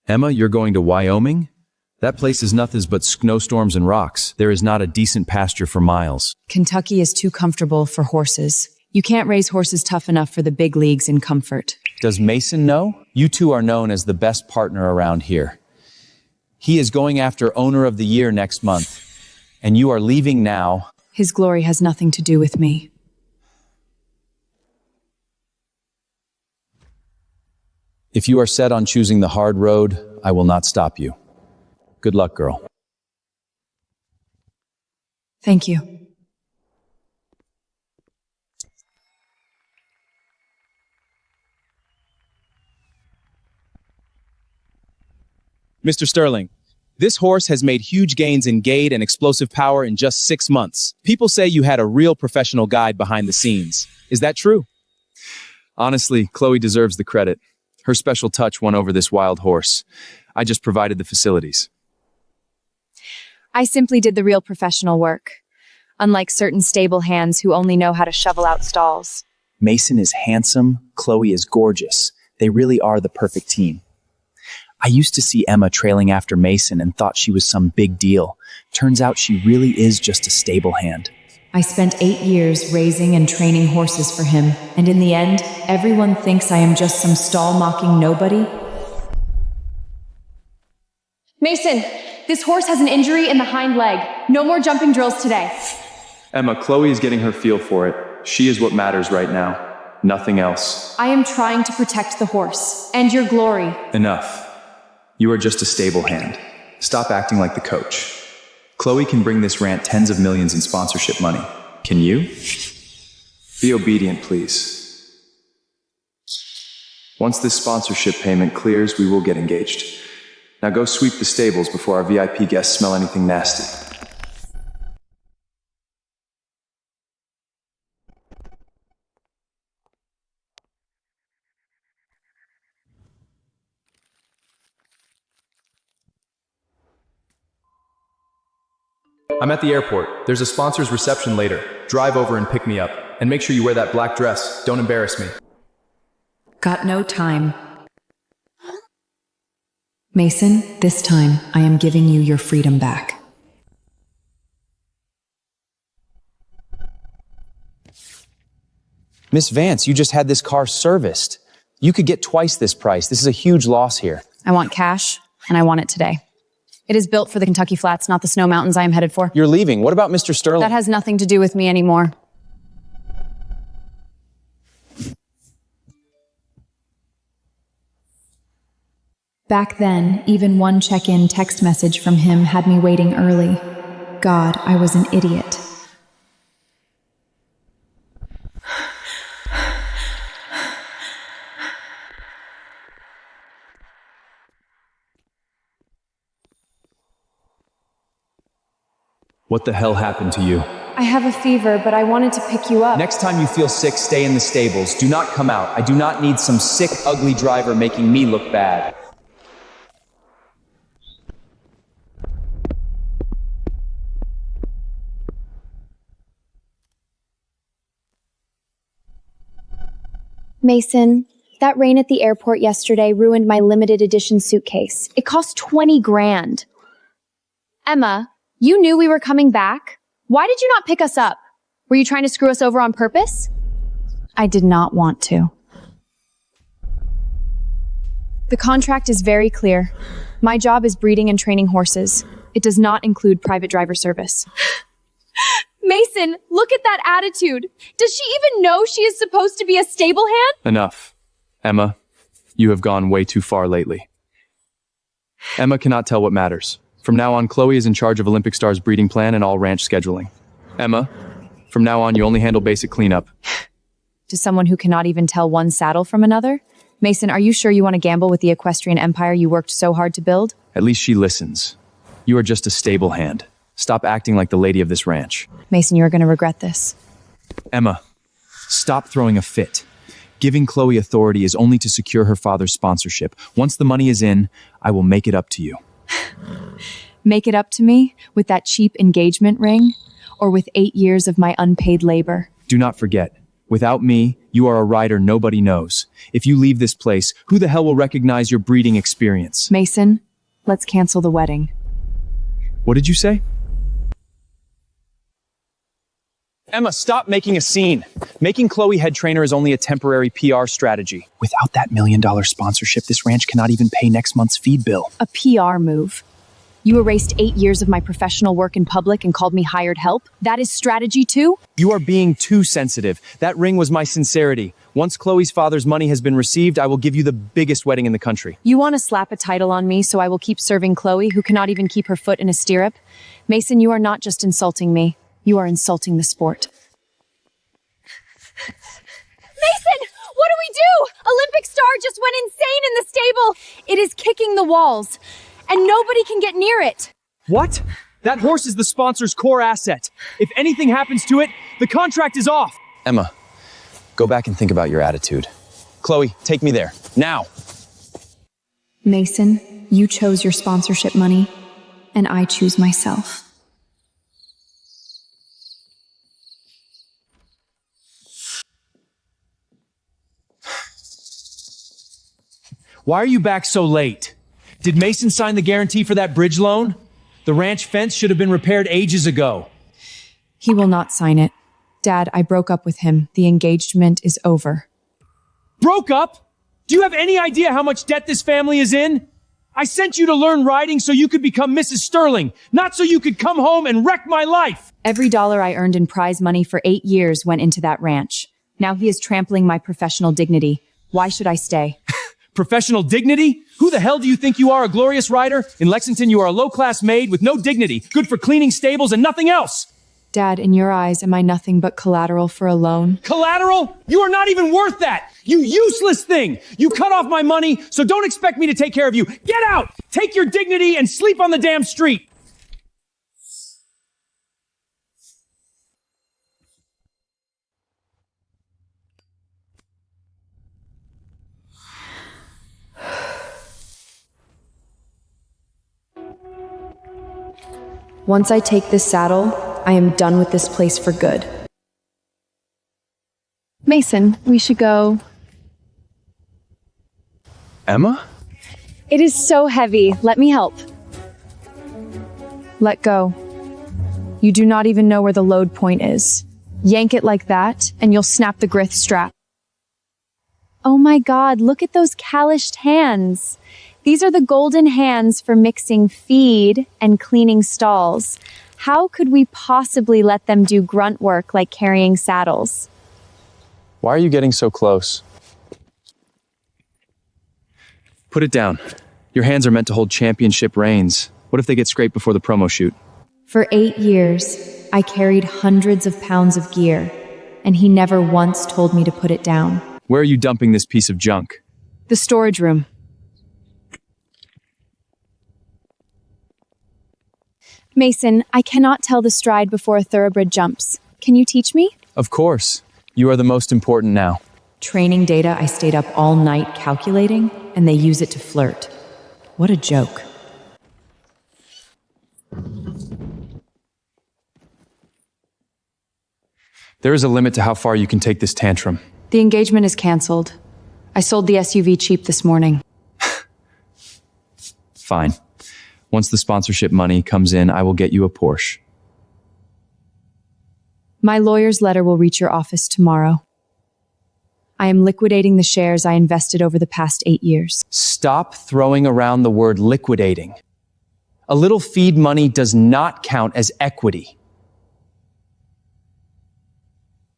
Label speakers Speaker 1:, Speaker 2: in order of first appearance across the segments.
Speaker 1: Emma, you're going to Wyoming? That place is nothing but snowstorms and rocks. There is not a decent pasture for miles.
Speaker 2: Kentucky is too comfortable for horses. You can't raise horses tough enough for the big leagues in comfort.
Speaker 1: Does Mason know? You two are known as the best partner around here. He is going after Owner of the Year next month, and you are leaving now.
Speaker 2: His glory has nothing to do with me.
Speaker 1: If you are set on choosing the hard road, I will not stop you. Good luck, girl.
Speaker 2: Thank you.
Speaker 3: Mr. Sterling, this horse has made huge gains in gait and explosive power in just 6 months. People say you had a real professional guide behind the scenes. Is that true?
Speaker 1: Honestly, Chloe deserves the credit. Her special touch won over this wild horse. I just provided the facilities.
Speaker 2: I simply did the real professional work, unlike certain stable hands who only know how to shovel out stalls.
Speaker 4: Mason is handsome, Chloe is gorgeous. They really are the perfect team. I used to see Emma trailing after Mason and thought she was some big deal. Turns out she really is just a stable hand.
Speaker 2: I spent 8 years raising and training horses for him, and in the end, everyone thinks I am just some stall-mocking nobody.
Speaker 5: Mason, this horse has an injury in the hind leg. No more jumping drills today.
Speaker 1: Emma, Chloe is getting her feel for it. She is what matters right now. Nothing else.
Speaker 5: I am trying to protect the horse and your glory.
Speaker 1: Enough. You are just a stable hand. Stop acting like the coach. Chloe can bring this rant tens of millions in sponsorship money. Can you? Be obedient, please. Once this sponsorship payment clears, we will get engaged. Now go sweep the stables before our VIP guests smell anything nasty.
Speaker 6: I'm at the airport. There's a sponsor's reception later. Drive over and pick me up. And make sure you wear that black dress. Don't embarrass me.
Speaker 2: Got no time. Mason, this time, I am giving you your freedom back.
Speaker 4: Miss Vance, you just had this car serviced. You could get twice this price. This is a huge loss here.
Speaker 2: I want cash, and I want it today. It is built for the Kentucky Flats, not the snow mountains I am headed for.
Speaker 4: You're leaving. What about Mr. Sterling?
Speaker 2: That has nothing to do with me anymore. Back then, even one check-in text message from him had me waiting early. God, I was an idiot.
Speaker 1: What the hell happened to you?
Speaker 5: I have a fever, but I wanted to pick you up.
Speaker 4: Next time you feel sick, stay in the stables. Do not come out. I do not need some sick, ugly driver making me look bad.
Speaker 7: Mason, that rain at the airport yesterday ruined my limited edition suitcase. It cost 20 grand. Emma, you knew we were coming back. Why did you not pick us up? Were you trying to screw us over on purpose?
Speaker 2: I did not want to. The contract is very clear. My job is breeding and training horses. It does not include private driver service.
Speaker 5: Mason, look at that attitude. Does she even know she is supposed to be a stable hand?
Speaker 1: Enough. Emma, you have gone way too far lately. Emma cannot tell what matters. From now on, Chloe is in charge of Olympic Star's breeding plan and all ranch scheduling. Emma, from now on, you only handle basic cleanup.
Speaker 2: To someone who cannot even tell one saddle from another? Mason, are you sure you want to gamble with the equestrian empire you worked so hard to build?
Speaker 1: At least she listens. You are just a stable hand. Stop acting like the lady of this ranch.
Speaker 2: Mason, you are going to regret this.
Speaker 1: Emma, stop throwing a fit. Giving Chloe authority is only to secure her father's sponsorship. Once the money is in, I will make it up to you.
Speaker 2: Make it up to me with that cheap engagement ring, or with 8 years of my unpaid labor?
Speaker 1: Do not forget, Without me, you are a rider nobody knows. If you leave this place, who the hell will recognize your breeding experience?
Speaker 2: Mason, let's cancel the wedding.
Speaker 1: What did you say?
Speaker 3: Emma, stop making a scene. Making Chloe head trainer is only a temporary PR strategy.
Speaker 4: Without that $1 million sponsorship, this ranch cannot even pay next month's feed bill.
Speaker 2: A PR move. You erased 8 years of my professional work in public and called me hired help? That is strategy too?
Speaker 1: You are being too sensitive. That ring was my sincerity. Once Chloe's father's money has been received, I will give you the biggest wedding in the country.
Speaker 2: You want to slap a title on me so I will keep serving Chloe, who cannot even keep her foot in a stirrup? Mason, you are not just insulting me. You are insulting the sport.
Speaker 5: Mason, what do we do? Olympic star just went insane in the stable.
Speaker 2: It is kicking the walls, and nobody can get near it.
Speaker 1: What? That horse is the sponsor's core asset. If anything happens to it, the contract is off.
Speaker 3: Emma, go back and think about your attitude. Chloe, take me there. Now!
Speaker 7: Mason, you chose your sponsorship money, and I choose myself.
Speaker 1: Why are you back so late? Did Mason sign the guarantee for that bridge loan? The ranch fence should have been repaired ages ago.
Speaker 2: He will not sign it. Dad, I broke up with him. The engagement is over.
Speaker 1: Broke up? Do you have any idea how much debt this family is in? I sent you to learn riding so you could become Mrs. Sterling, not so you could come home and wreck my life.
Speaker 2: Every dollar I earned in prize money for 8 years went into that ranch. Now he is trampling my professional dignity. Why should I stay?
Speaker 1: Professional dignity? Who the hell do you think you are, a glorious rider? In Lexington, you are a low-class maid with no dignity, good for cleaning stables and nothing else.
Speaker 2: Dad, in your eyes, am I nothing but collateral for a loan?
Speaker 1: Collateral? You are not even worth that! You useless thing! You cut off my money, so don't expect me to take care of you. Get out! Take your dignity and sleep on the damn street!
Speaker 2: Once I take this saddle, I am done with this place for good. Mason, we should go.
Speaker 1: Emma?
Speaker 2: It is so heavy. Let me help. Let go. You do not even know where the load point is. Yank it like that, and you'll snap the grith strap. Oh my God, look at those calloused hands. These are the golden hands for mixing feed and cleaning stalls. How could we possibly let them do grunt work like carrying saddles?
Speaker 1: Why are you getting so close? Put it down. Your hands are meant to hold championship reins. What if they get scraped before the promo shoot?
Speaker 7: For 8 years, I carried hundreds of pounds of gear, and he never once told me to put it down.
Speaker 1: Where are you dumping this piece of junk?
Speaker 2: The storage room. Mason, I cannot tell the stride before a thoroughbred jumps. Can you teach me?
Speaker 1: Of course. You are the most important now.
Speaker 2: Training data I stayed up all night calculating, and they use it to flirt. What a joke.
Speaker 1: There is a limit to how far you can take this tantrum.
Speaker 2: The engagement is canceled. I sold the SUV cheap this morning.
Speaker 1: Fine. Once the sponsorship money comes in, I will get you a Porsche.
Speaker 2: My lawyer's letter will reach your office tomorrow. I am liquidating the shares I invested over the past 8 years.
Speaker 1: Stop throwing around the word liquidating. A little feed money does not count as equity.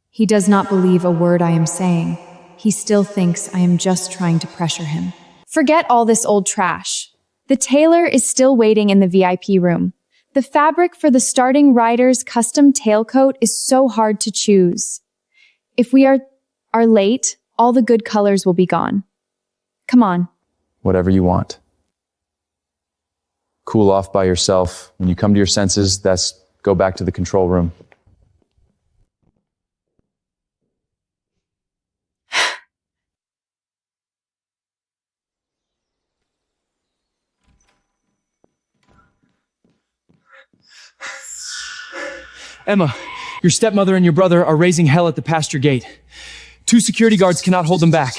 Speaker 7: He does not believe a word I am saying. He still thinks I am just trying to pressure him.
Speaker 2: Forget all this old trash. The tailor is still waiting in the VIP room. The fabric for the starting rider's custom tailcoat is so hard to choose. If we are late, all the good colors will be gone. Come on.
Speaker 1: Whatever you want. Cool off by yourself. When you come to your senses, go back to the control room. Emma, Your stepmother and your brother are raising hell at the pasture gate. 2 security guards cannot hold them back.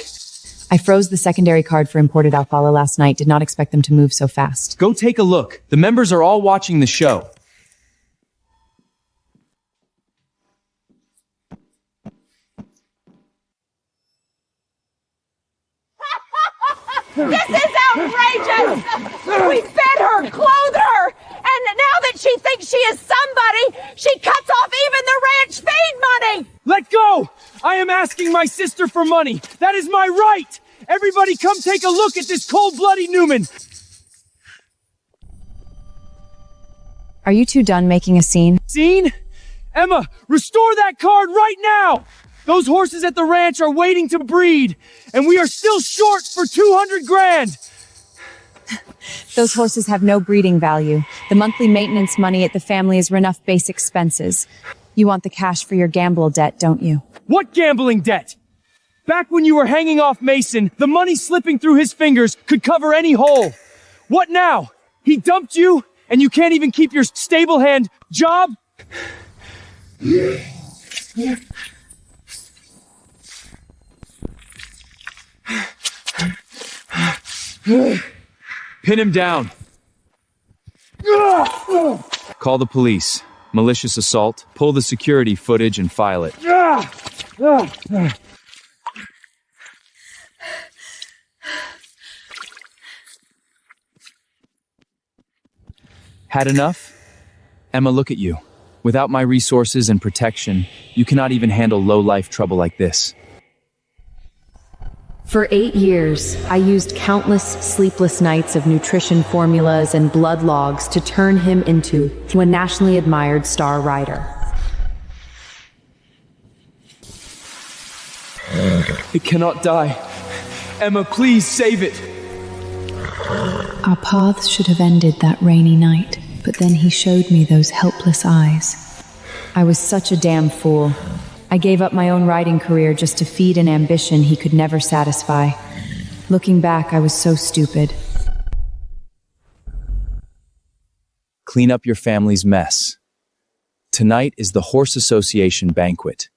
Speaker 2: I froze the secondary card for imported alfalfa last night. Did not expect them to move so fast.
Speaker 1: Go take a look. The members are all watching the show.
Speaker 8: This is outrageous! We fed her, clothed her, and now that she thinks she is somebody, she cuts off even the ranch feed money!
Speaker 1: Let go! I am asking my sister for money. That is my right! Everybody come take a look at this cold-blooded Newman!
Speaker 2: Are you two done making a scene?
Speaker 1: Scene? Emma, restore that card right now! Those horses at the ranch are waiting to breed, and we are still short for 200 grand!
Speaker 2: Those horses have no breeding value. The monthly maintenance money at the family is enough base expenses. You want the cash for your gamble debt, don't you?
Speaker 1: What gambling debt? Back when you were hanging off Mason, the money slipping through his fingers could cover any hole. What now? He dumped you, and you can't even keep your stable hand job? Pin him down. Call the police. Malicious assault. Pull the security footage and file it. Had enough? Emma, look at you. Without my resources and protection, you cannot even handle low-life trouble like this.
Speaker 9: For 8 years, I used countless sleepless nights of nutrition formulas and blood logs to turn him into a nationally admired star rider.
Speaker 1: It cannot die. Emma, please save it.
Speaker 9: Our paths should have ended that rainy night, but then he showed me those helpless eyes.
Speaker 2: I was such a damn fool. I gave up my own writing career just to feed an ambition he could never satisfy. Looking back, I was so stupid.
Speaker 4: Clean up your family's mess. Tonight is the Horse Association banquet.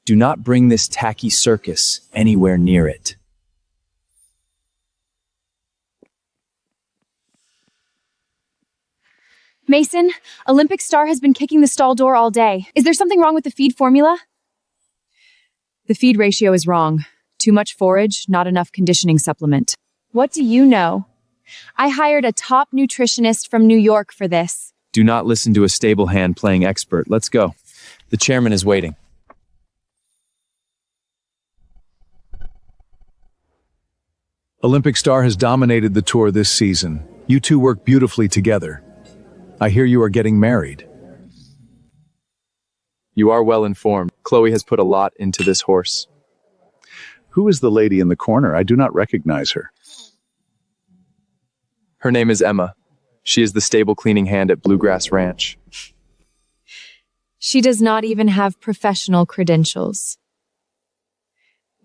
Speaker 4: Do not bring this tacky circus anywhere near it.
Speaker 2: Mason, Olympic Star has been kicking the stall door all day. Is there something wrong with the feed formula? The feed ratio is wrong. Too much forage, not enough conditioning supplement. What do you know? I hired a top nutritionist from New York for this.
Speaker 1: Do not listen to a stable hand playing expert. Let's go. The chairman is waiting.
Speaker 10: Olympic Star has dominated the tour this season. You two work beautifully together. I hear you are getting married.
Speaker 1: You are well informed. Chloe has put a lot into this horse.
Speaker 10: Who is the lady in the corner? I do not recognize her.
Speaker 1: Her name is Emma. She is the stable cleaning hand at Bluegrass Ranch.
Speaker 2: She does not even have professional credentials.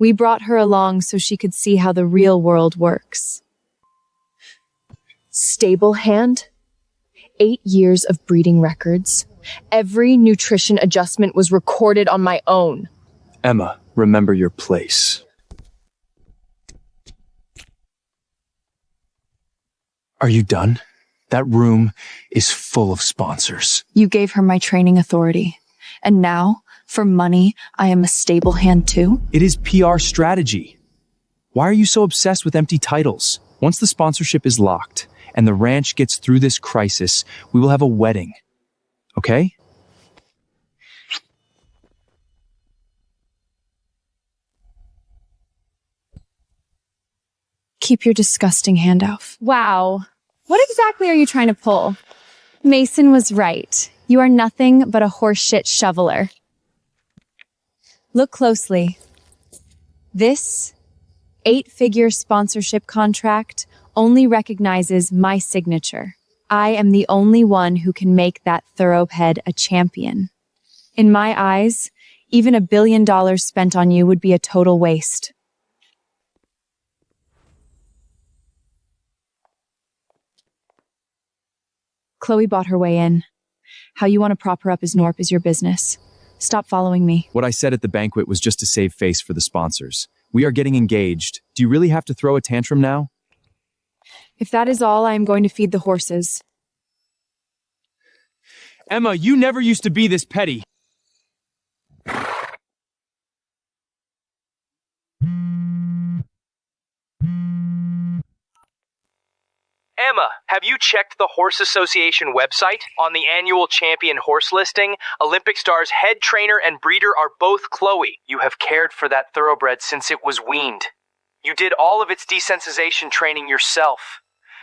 Speaker 2: We brought her along so she could see how the real world works. Stable hand? 8 years of breeding records. Every nutrition adjustment was recorded on my own.
Speaker 1: Emma, remember your place. Are you done? That room is full of sponsors.
Speaker 2: You gave her my training authority. And now, for money, I am a stable hand too?
Speaker 1: It is PR strategy. Why are you so obsessed with empty titles? Once the sponsorship is locked and the ranch gets through this crisis, we will have a wedding. Okay?
Speaker 2: Keep your disgusting hand off. Wow. What exactly are you trying to pull? Mason was right. You are nothing but a horseshit shoveler. Look closely. This 8-figure sponsorship contract only recognizes my signature. I am the only one who can make that thoroughbred a champion. In my eyes, even $1 billion spent on you would be a total waste. Chloe bought her way in. How you want to prop her up as Norp is your business. Stop following me.
Speaker 1: What I said at the banquet was just to save face for the sponsors. We are getting engaged. Do you really have to throw a tantrum now?
Speaker 2: If that is all, I am going to feed the horses.
Speaker 1: Emma, you never used to be this petty.
Speaker 11: Emma, have you checked the Horse Association website? On the annual champion horse listing, Olympic Star's head trainer and breeder are both Chloe. You have cared for that thoroughbred since it was weaned. You did all of its desensitization training yourself.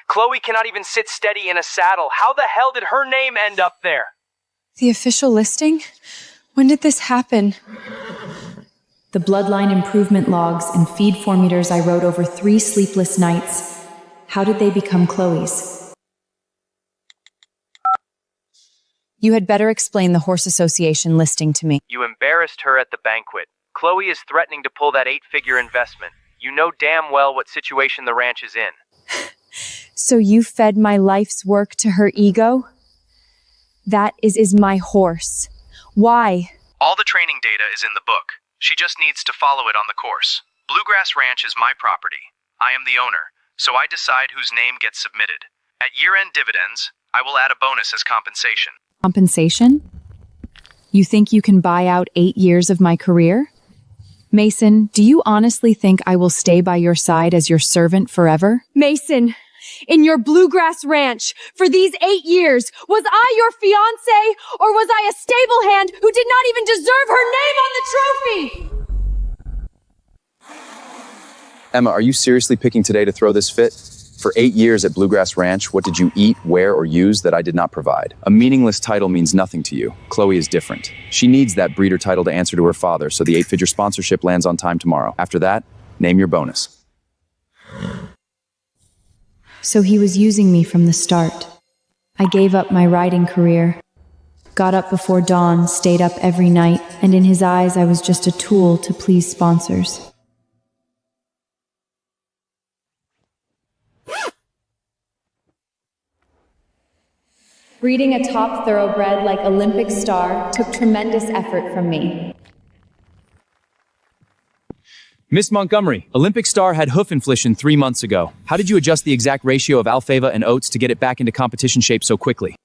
Speaker 11: Chloe cannot even sit steady in a saddle. How the hell did her name end up there?
Speaker 2: The official listing? When did this happen?
Speaker 9: The bloodline improvement logs and feed formulators I wrote over 3 sleepless nights. How did they become Chloe's?
Speaker 2: You had better explain the Horse Association listing to me.
Speaker 11: You embarrassed her at the banquet. Chloe is threatening to pull that 8-figure investment. You know damn well what situation the ranch is in.
Speaker 2: So you fed my life's work to her ego? That is my horse. Why?
Speaker 11: All the training data is in the book. She just needs to follow it on the course. Bluegrass Ranch is my property. I am the owner, so I decide whose name gets submitted. At year-end dividends, I will add a bonus as compensation.
Speaker 2: Compensation? You think you can buy out 8 years of my career? Mason, do you honestly think I will stay by your side as your servant forever? Mason, in your Bluegrass Ranch, for these 8 years, was I your fiancé, or was I a stable hand who did not even deserve her name on the trophy?
Speaker 1: Emma, are you seriously picking today to throw this fit? For 8 years at Bluegrass Ranch, what did you eat, wear, or use that I did not provide? A meaningless title means nothing to you. Chloe is different. She needs that breeder title to answer to her father, so the 8-figure sponsorship lands on time tomorrow. After that, name your bonus.
Speaker 9: So he was using me from the start. I gave up my riding career, got up before dawn, stayed up every night, and in his eyes I was just a tool to please sponsors. Breeding a top thoroughbred like Olympic Star took tremendous effort from me.
Speaker 1: Miss Montgomery, Olympic Star had hoof inflation 3 months ago. How did you adjust the exact ratio of alfalfa and oats to get it back into competition shape so quickly?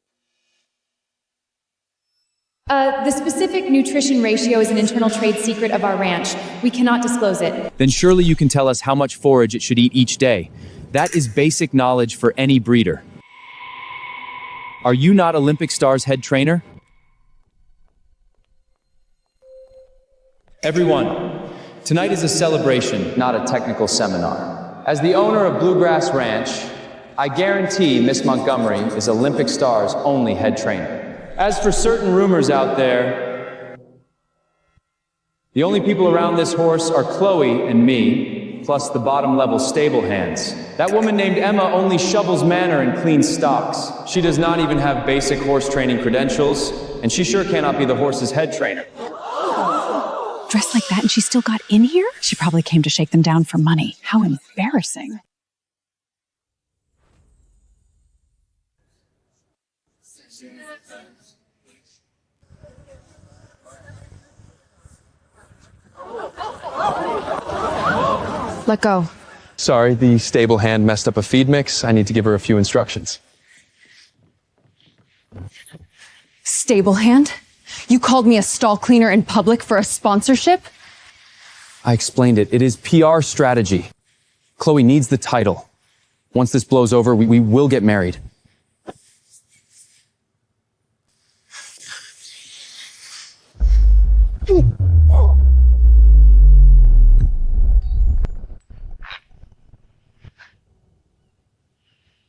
Speaker 9: The specific nutrition ratio is an internal trade secret of our ranch. We cannot disclose it.
Speaker 1: Then surely you can tell us how much forage it should eat each day. That is basic knowledge for any breeder. Are you not Olympic Star's head trainer? Everyone, tonight is a celebration, not a technical seminar. As the owner of Bluegrass Ranch, I guarantee Miss Montgomery is Olympic Star's only head trainer. As for certain rumors out there, the only people around this horse are Chloe and me, plus the bottom-level stable hands. That woman named Emma only shovels manure and cleans stocks. She does not even have basic horse training credentials, and she sure cannot be the horse's head trainer.
Speaker 12: Dressed like that and she still got in here? She probably came to shake them down for money. How embarrassing.
Speaker 2: Let go.
Speaker 6: Sorry, the stable hand messed up a feed mix. I need to give her a few instructions.
Speaker 2: Stable hand? You called me a stall cleaner in public for a sponsorship?
Speaker 1: I explained it. It is PR strategy. Chloe needs the title. Once this blows over, we will get married.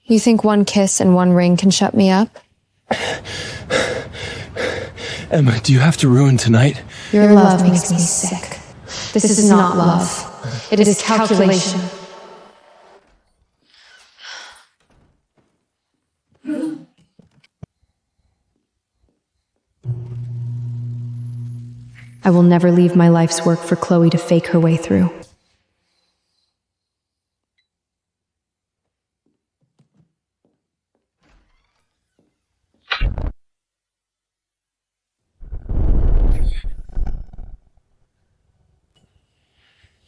Speaker 2: You think one kiss and one ring can shut me up?
Speaker 6: Emma, do you have to ruin tonight?
Speaker 2: Your love makes me sick. This is not love. It is calculation.
Speaker 9: I will never leave my life's work for Chloe to fake her way through.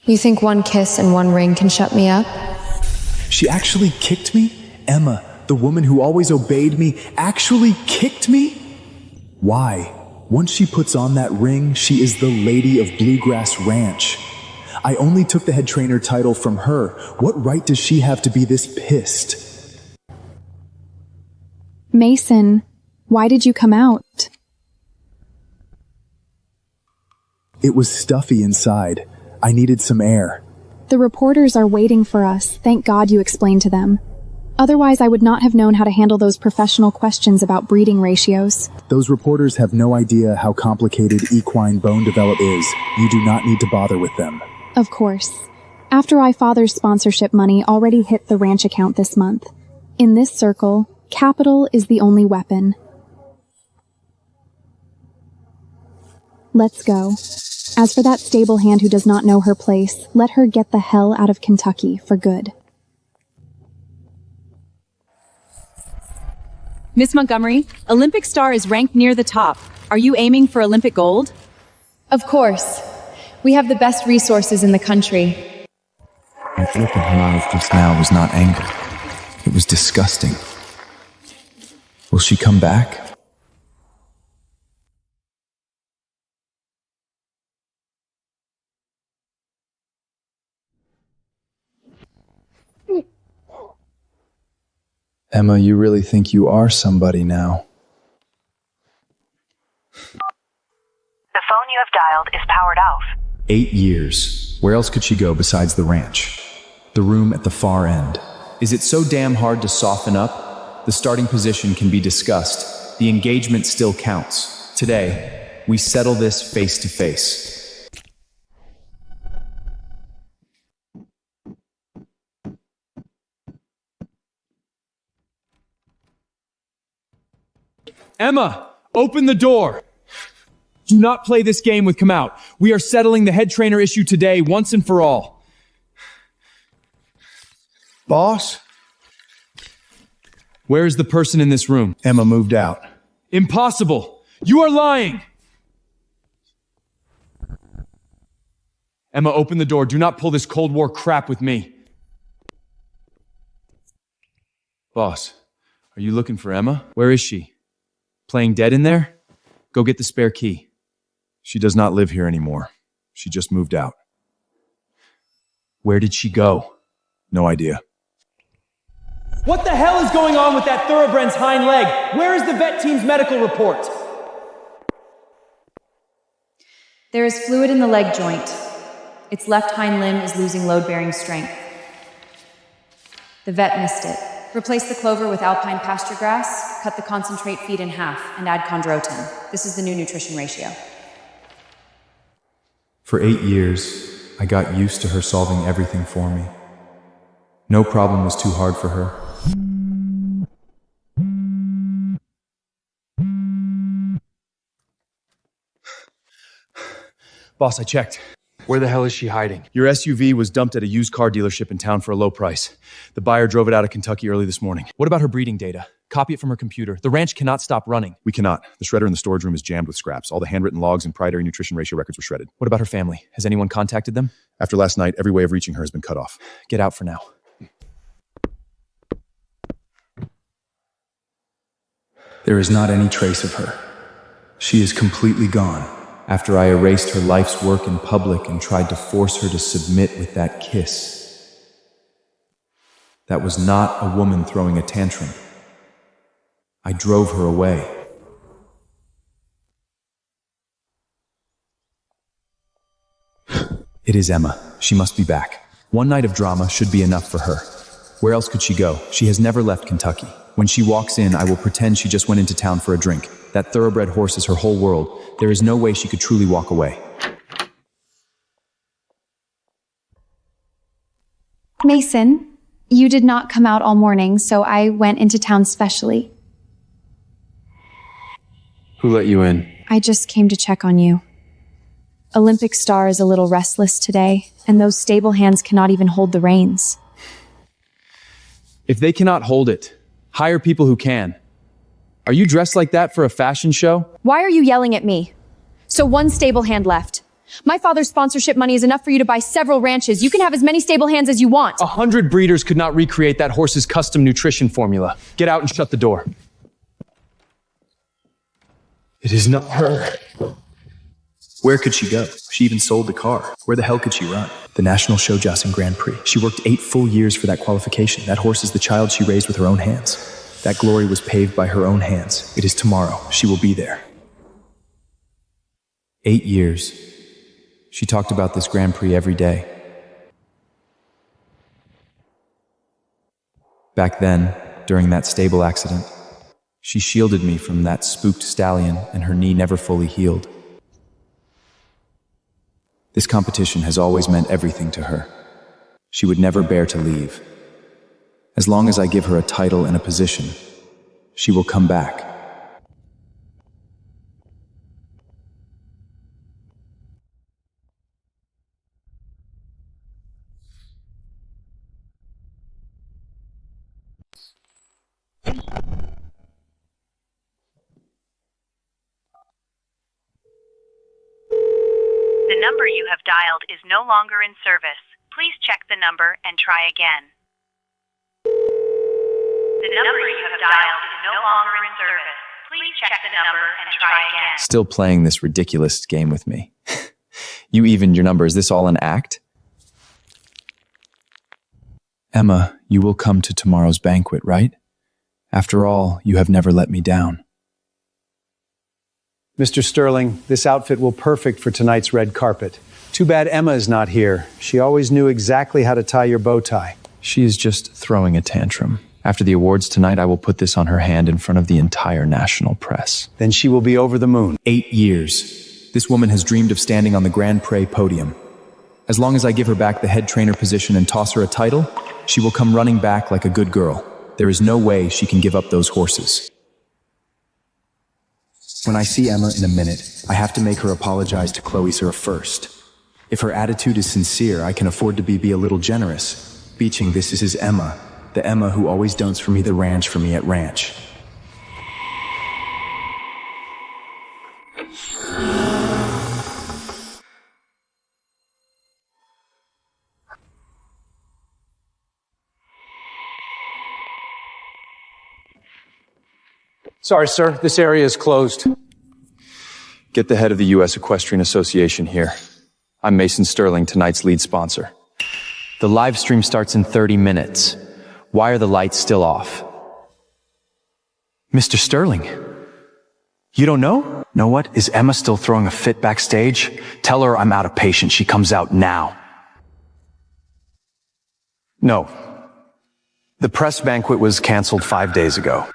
Speaker 2: You think one kiss and one ring can shut me up?
Speaker 10: She actually kicked me? Emma, the woman who always obeyed me, actually kicked me? Why? Once she puts on that ring, she is the Lady of Bluegrass Ranch. I only took the head trainer title from her. What right does she have to be this pissed?
Speaker 9: Mason, why did you come out?
Speaker 10: It was stuffy inside. I needed some air.
Speaker 9: The reporters are waiting for us. Thank God you explained to them. Otherwise, I would not have known how to handle those professional questions about breeding ratios.
Speaker 10: Those reporters have no idea how complicated equine bone development is. You do not need to bother with them.
Speaker 9: Of course. After I Father's sponsorship money already hit the ranch account this month. In this circle, capital is the only weapon. Let's go. As for that stable hand who does not know her place, let her get the hell out of Kentucky for good.
Speaker 12: Miss Montgomery, Olympic Star is ranked near the top. Are you aiming for Olympic gold?
Speaker 2: Of course. We have the best resources in the country.
Speaker 4: That look in her eyes just now was not anger. It was disgusting. Will she come back? Emma, you really think you are somebody now?
Speaker 13: The phone you have dialed is powered off.
Speaker 6: 8 years. Where else could she go besides the ranch? The room at the far end. Is it so damn hard to soften up? The starting position can be discussed. The engagement still counts. Today, we settle this face to face.
Speaker 3: Emma, open the door. Do not play this game with come out. We are settling the head trainer issue today once and for all.
Speaker 10: Boss?
Speaker 3: Where is the person in this room?
Speaker 10: Emma moved out.
Speaker 3: Impossible. You are lying. Emma, open the door. Do not pull this Cold War crap with me. Boss, are you looking for Emma? Where is she? Playing dead in there? Go get the spare key.
Speaker 10: She does not live here anymore. She just moved out.
Speaker 3: Where did she go?
Speaker 10: No idea.
Speaker 3: What the hell is going on with that thoroughbred's hind leg? Where is the vet team's medical report?
Speaker 2: There is fluid in the leg joint. Its left hind limb is losing load-bearing strength. The vet missed it. Replace the clover with alpine pasture grass, cut the concentrate feed in half, and add chondroitin. This is the new nutrition ratio.
Speaker 6: For 8 years, I got used to her solving everything for me. No problem was too hard for her.
Speaker 3: Boss, I checked.
Speaker 1: Where the hell is she hiding?
Speaker 3: Your SUV was dumped at a used car dealership in town for a low price. The buyer drove it out of Kentucky early this morning. What about her breeding data? Copy it from her computer. The ranch cannot stop running.
Speaker 10: We cannot. The shredder in the storage room is jammed with scraps. All the handwritten logs and priority nutrition ratio records were shredded.
Speaker 3: What about her family? Has anyone contacted them?
Speaker 10: After last night, every way of reaching her has been cut off.
Speaker 3: Get out for now.
Speaker 6: There is not any trace of her. She is completely gone. After I erased her life's work in public and tried to force her to submit with that kiss. That was not a woman throwing a tantrum. I drove her away.
Speaker 4: It is Emma. She must be back. One night of drama should be enough for her. Where else could she go? She has never left Kentucky. When she walks in, I will pretend she just went into town for a drink. That thoroughbred horse is her whole world. There is no way she could truly walk away.
Speaker 2: Mason, you did not come out all morning, so I went into town specially.
Speaker 1: Who let you in?
Speaker 2: I just came to check on you. Olympic Star is a little restless today, and those stable hands cannot even hold the reins.
Speaker 3: If they cannot hold it, hire people who can. Are you dressed like that for a fashion show?
Speaker 2: Why are you yelling at me? So one stable hand left. My father's sponsorship money is enough for you to buy several ranches. You can have as many stable hands as you want.
Speaker 1: 100 breeders could not recreate that horse's custom nutrition formula. Get out and shut the door.
Speaker 10: It is not her.
Speaker 4: Where could she go? She even sold the car. Where the hell could she run? The National Show Jousting Grand Prix. She worked 8 full years for that qualification. That horse is the child she raised with her own hands. That glory was paved by her own hands. It is tomorrow. She will be there. 8 years. She talked about this Grand Prix every day. Back then, during that stable accident, she shielded me from that spooked stallion, and her knee never fully healed. This competition has always meant everything to her. She would never bear to leave. As long as I give her a title and a position, she will come back.
Speaker 13: The number you have dialed is no longer in service. Please check the number and try again. The number you have dialed is no longer in service. Please check the number and try again.
Speaker 4: Still playing this ridiculous game with me. You evened your number. Is this all an act? Emma, you will come to tomorrow's banquet, right? After all, you have never let me down.
Speaker 14: Mr. Sterling, this outfit will perfect for tonight's red carpet. Too bad Emma is not here. She always knew exactly how to tie your bow tie.
Speaker 4: She is just throwing a tantrum. After the awards tonight, I will put this on her hand in front of the entire national press.
Speaker 14: Then she will be over the moon.
Speaker 4: 8 years. This woman has dreamed of standing on the Grand Prix podium. As long as I give her back the head trainer position and toss her a title, she will come running back like a good girl. There is no way she can give up those horses. When I see Emma in a minute, I have to make her apologize to Chloe Sir first. If her attitude is sincere, I can afford to be a little generous. Beaching, this is Emma, the Emma who always don'ts for me the ranch for me at ranch.
Speaker 14: Sorry, sir. This area is closed.
Speaker 1: Get the head of the U.S. Equestrian Association here. I'm Mason Sterling, tonight's lead sponsor. The live stream starts in 30 minutes. Why are the lights still off? Mr. Sterling, you don't know? Know what? Is Emma still throwing a fit backstage? Tell her I'm out of patience. She comes out now. No. The press banquet was canceled 5 days ago.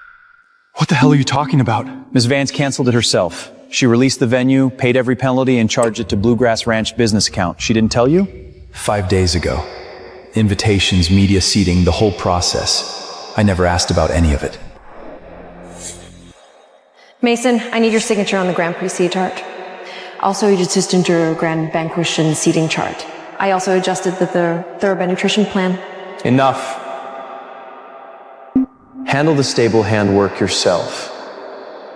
Speaker 1: What the hell are you talking about?
Speaker 3: Ms. Vance canceled it herself. She released the venue, paid every penalty, and charged it to Bluegrass Ranch business account. She didn't tell you?
Speaker 4: 5 days ago. Invitations, media seating, the whole process. I never asked about any of it.
Speaker 15: Mason, I need your signature on the Grand Prix seat chart. Also, your assistant to Grand Banquet seating chart. I also adjusted the thoroughbred nutrition plan.
Speaker 11: Enough. Handle the stable hand work yourself.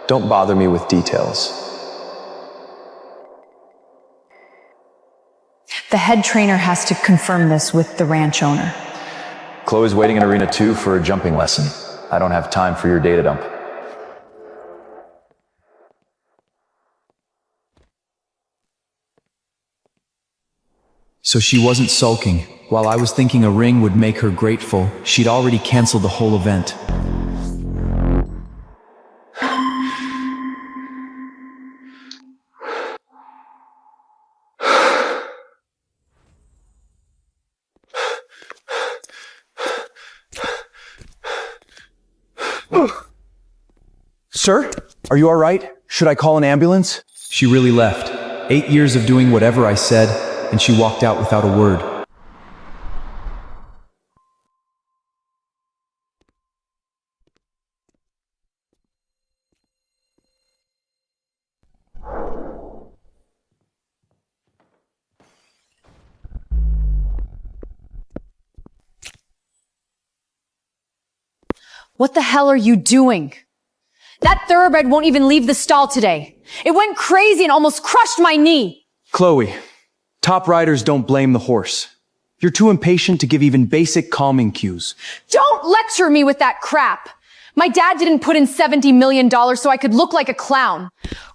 Speaker 11: Don't bother me with details.
Speaker 12: The head trainer has to confirm this with the ranch owner.
Speaker 16: Chloe's waiting in Arena 2 for a jumping lesson. I don't have time for your data dump.
Speaker 4: So she wasn't sulking. While I was thinking a ring would make her grateful, she'd already canceled the whole event.
Speaker 3: Sir, are you all right? Should I call an ambulance?
Speaker 4: She really left. 8 years of doing whatever I said, and she walked out without a word.
Speaker 2: What the hell are you doing? That thoroughbred won't even leave the stall today. It went crazy and almost crushed my knee.
Speaker 1: Chloe, Top riders don't blame the horse. You're too impatient to give even basic calming cues.
Speaker 2: Don't lecture me with that crap. My dad didn't put in $70 million so I could look like a clown.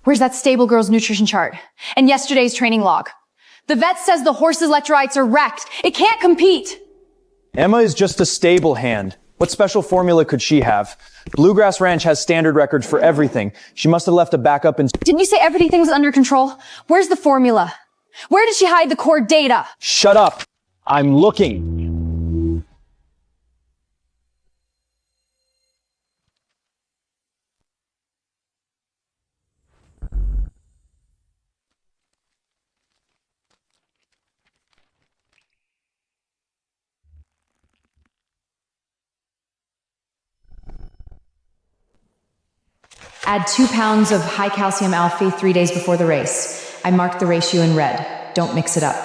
Speaker 2: Where's that stable girl's nutrition chart? And yesterday's training log? The vet says the horse's electrolytes are wrecked. It can't compete.
Speaker 11: Emma is just a stable hand. What special formula could she have? Bluegrass Ranch has standard records for everything. She must have left a backup in...
Speaker 2: Didn't you say everything's under control? Where's the formula? Where did she hide the core data?
Speaker 11: Shut up! I'm looking.
Speaker 9: Add 2 pounds of high calcium alpha 3 days before the race. I marked the ratio in red. Don't mix it up.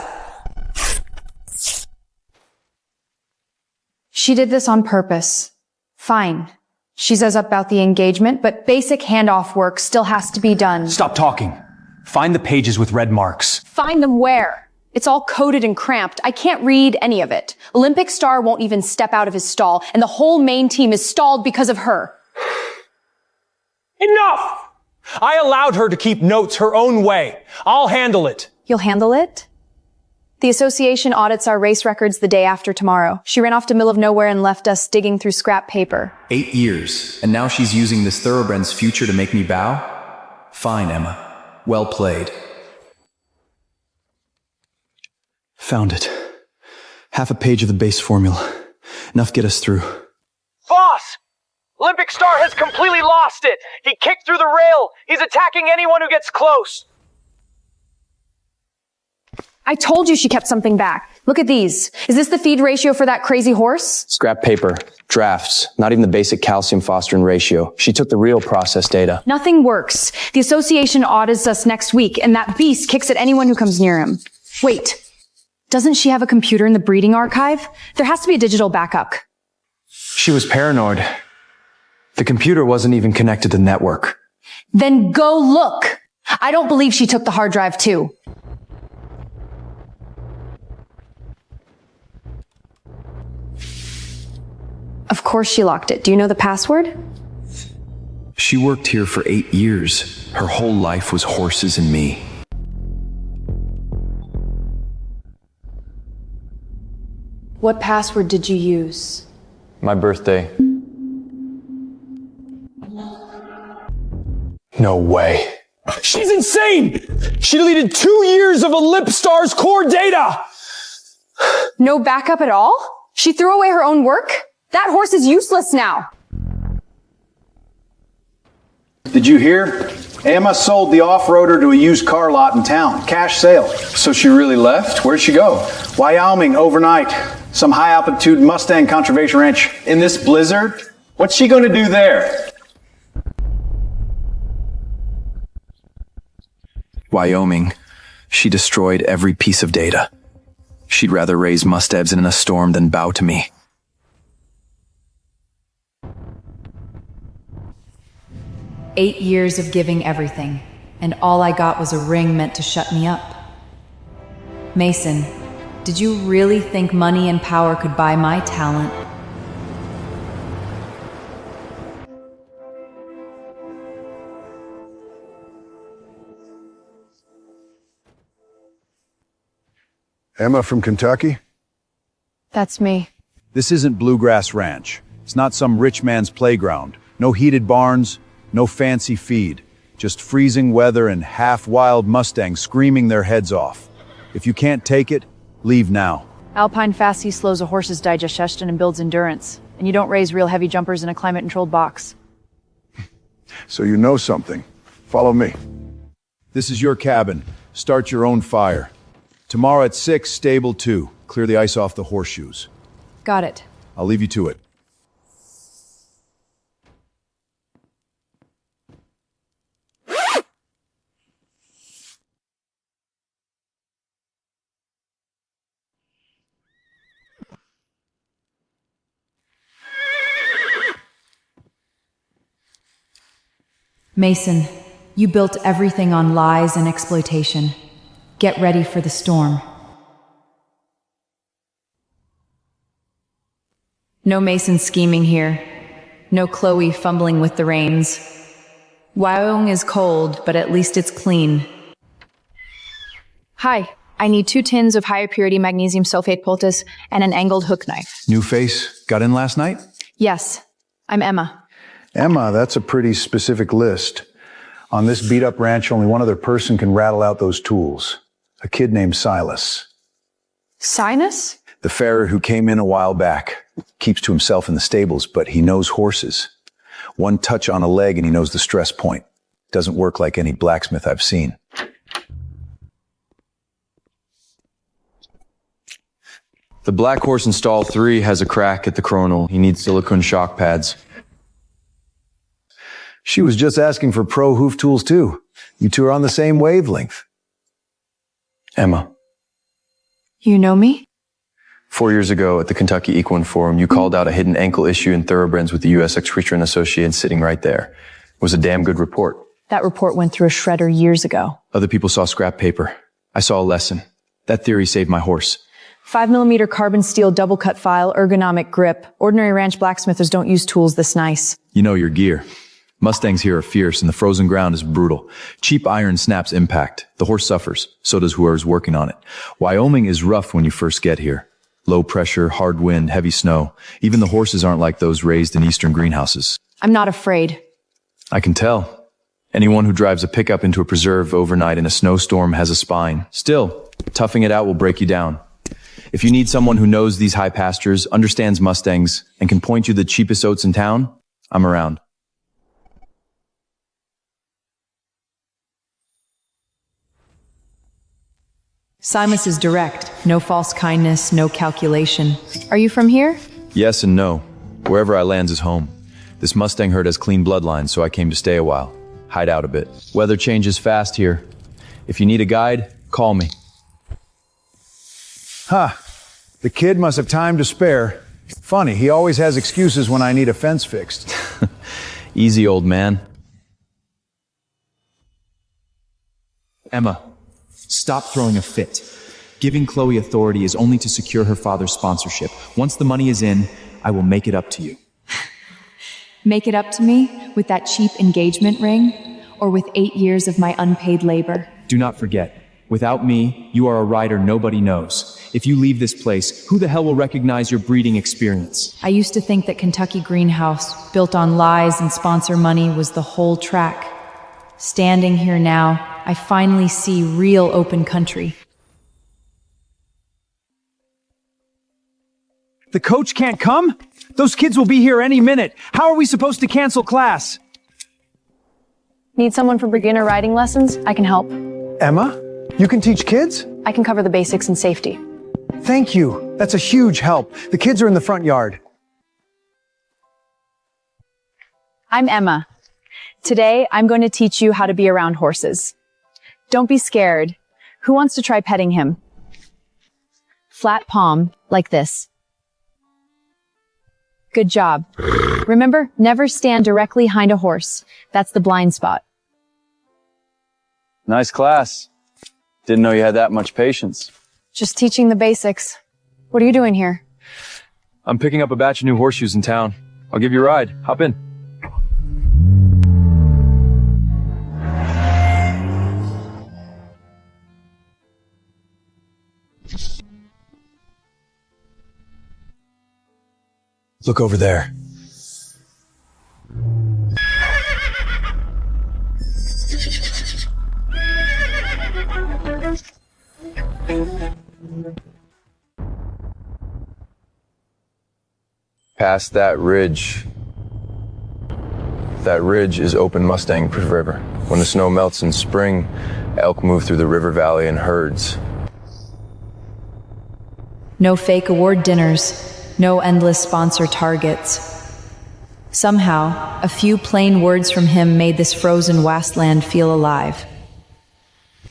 Speaker 2: She did this on purpose. Fine. She says about the engagement, but basic handoff work still has to be done.
Speaker 11: Stop talking. Find the pages with red marks.
Speaker 2: Find them where? It's all coded and cramped. I can't read any of it. Olympic star won't even step out of his stall, and the whole main team is stalled because of her.
Speaker 11: Enough! I allowed her to keep notes her own way. I'll handle it.
Speaker 2: You'll handle it? The association audits our race records the day after tomorrow. She ran off to middle of nowhere and left us digging through scrap paper.
Speaker 6: 8 years, and now she's using this thoroughbred's future to make me bow? Fine, Emma. Well played.
Speaker 1: Found it. Half a page of the base formula. Enough to get us through.
Speaker 11: Boss! Olympic Star has completely lost it! He kicked through the rail! He's attacking anyone who gets close!
Speaker 2: I told you she kept something back. Look at these. Is this the feed ratio for that crazy horse?
Speaker 11: Scrap paper, drafts, not even the basic calcium phosphorus ratio. She took the real process data.
Speaker 2: Nothing works. The association audits us next week, and that beast kicks at anyone who comes near him. Wait. Doesn't she have a computer in the breeding archive? There has to be a digital backup.
Speaker 1: She was paranoid. The computer wasn't even connected to the network.
Speaker 2: Then go look. I don't believe she took the hard drive too. Of course she locked it. Do you know the password?
Speaker 6: She worked here for 8 years. Her whole life was horses and me.
Speaker 2: What password did you use?
Speaker 16: My birthday.
Speaker 11: No way. She's insane! She deleted 2 years of Olympstar's core data!
Speaker 2: No backup at all? She threw away her own work? That horse is useless now.
Speaker 17: Did you hear? Emma sold the off-roader to a used car lot in town. Cash sale. So she really left? Where'd she go? Wyoming, overnight. Some high-altitude Mustang conservation ranch. In this blizzard? What's she going to do there?
Speaker 6: Wyoming. She destroyed every piece of data. She'd rather raise musteves in a storm than bow to me.
Speaker 9: "8 years of giving everything, and all I got was a ring meant to shut me up. Mason, did you really think money and power could buy my talent?"
Speaker 10: Emma from Kentucky?
Speaker 2: That's me.
Speaker 14: This isn't Bluegrass Ranch. It's not some rich man's playground. No heated barns, no fancy feed. Just freezing weather and half-wild Mustangs screaming their heads off. If you can't take it, leave now.
Speaker 2: Alpine Fascie slows a horse's digestion and builds endurance. And you don't raise real heavy jumpers in a climate-controlled box.
Speaker 10: So you know something. Follow me.
Speaker 14: This is your cabin. Start your own fire. Tomorrow at 6, stable 2. Clear the ice off the horseshoes.
Speaker 2: Got it.
Speaker 14: I'll leave you to it.
Speaker 9: Mason, you built everything on lies and exploitation. Get ready for the storm. No Mason scheming here. No Chloe fumbling with the reins. Wyoming is cold, but at least it's clean.
Speaker 2: Hi, I need 2 tins of higher purity magnesium sulfate poultice and an angled hook knife.
Speaker 14: New face. Got in last night?
Speaker 2: Yes, I'm Emma.
Speaker 14: Emma, that's a pretty specific list. On this beat-up ranch, only one other person can rattle out those tools. A kid named Silas.
Speaker 2: Sinus?
Speaker 14: The ferret who came in a while back. Keeps to himself in the stables, but he knows horses. One touch on a leg and he knows the stress point. Doesn't work like any blacksmith I've seen.
Speaker 1: The black horse in stall 3 has a crack at the coronal. He needs silicone shock pads.
Speaker 14: She was just asking for pro hoof tools too. You two are on the same wavelength.
Speaker 1: Emma,
Speaker 2: You know me?
Speaker 1: 4 years ago at the Kentucky Equine Forum, you called out a hidden ankle issue in thoroughbreds with the U.S. Excretion Association sitting right there. It was a damn good report.
Speaker 2: That report went through a shredder years ago.
Speaker 1: Other people saw scrap paper. I saw a lesson. That theory saved my horse.
Speaker 2: 5mm carbon steel double cut file, ergonomic grip. Ordinary ranch blacksmithers don't use tools this nice.
Speaker 1: You know your gear. Mustangs here are fierce and the frozen ground is brutal. Cheap iron snaps impact. The horse suffers. So does whoever's working on it. Wyoming is rough when you first get here. Low pressure, hard wind, heavy snow. Even the horses aren't like those raised in eastern greenhouses.
Speaker 2: I'm not afraid.
Speaker 1: I can tell. Anyone who drives a pickup into a preserve overnight in a snowstorm has a spine. Still, toughing it out will break you down. If you need someone who knows these high pastures, understands Mustangs, and can point you the cheapest oats in town, I'm around.
Speaker 9: Simus is direct. No false kindness, no calculation.
Speaker 2: Are you from here?
Speaker 1: Yes and no. Wherever I lands is home. This Mustang herd has clean bloodlines, so I came to stay a while. Hide out a bit. Weather changes fast here. If you need a guide, call me.
Speaker 14: Huh. The kid must have time to spare. Funny, he always has excuses when I need a fence fixed.
Speaker 1: Easy, old man.
Speaker 4: Emma, stop throwing a fit. Giving Chloe authority is only to secure her father's sponsorship. Once the money is in, I will make it up to you.
Speaker 9: Make it up to me with that cheap engagement ring, or with 8 years of my unpaid labor.
Speaker 4: Do not forget, without me, you are a rider nobody knows. If you leave this place, who the hell will recognize your breeding experience?
Speaker 9: I used to think that Kentucky Greenhouse, built on lies and sponsor money, was the whole track. Standing here now, I finally see real open country.
Speaker 3: The coach can't come? Those kids will be here any minute. How are we supposed to cancel class?
Speaker 2: Need someone for beginner riding lessons? I can help.
Speaker 14: Emma, you can teach kids?
Speaker 2: I can cover the basics and safety.
Speaker 14: Thank you. That's a huge help. The kids are in the front yard.
Speaker 2: I'm Emma. Today, I'm going to teach you how to be around horses. Don't be scared. Who wants to try petting him? Flat palm, like this. Good job. Remember, never stand directly behind a horse. That's the blind spot.
Speaker 1: Nice class. Didn't know you had that much patience.
Speaker 2: Just teaching the basics. What are you doing here?
Speaker 1: I'm picking up a batch of new horseshoes in town. I'll give you a ride. Hop in.
Speaker 14: Look over there.
Speaker 1: Past that ridge. That ridge is open Mustang River. When the snow melts in spring, elk move through the river valley in herds.
Speaker 9: No fake award dinners. No endless sponsor targets. Somehow, a few plain words from him made this frozen wasteland feel alive.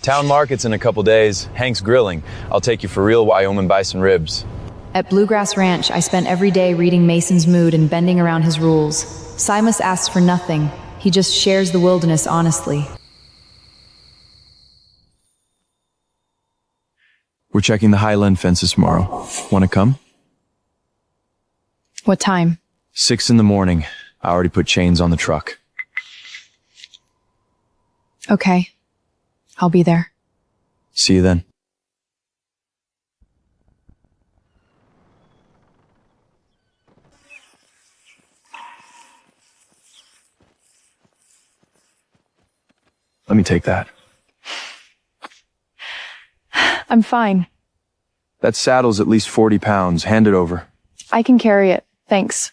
Speaker 1: Town market's in a couple days. Hank's grilling. I'll take you for real Wyoming bison ribs.
Speaker 9: At Bluegrass Ranch, I spent every day reading Mason's mood and bending around his rules. Simus asks for nothing. He just shares the wilderness honestly.
Speaker 1: We're checking the Highland fences tomorrow. Want to come?
Speaker 2: What time?
Speaker 1: 6 in the morning. I already put chains on the truck.
Speaker 2: Okay. I'll be there.
Speaker 1: See you then. Let me take that.
Speaker 2: I'm fine.
Speaker 1: That saddle's at least 40 pounds. Hand it over.
Speaker 2: I can carry it. Thanks.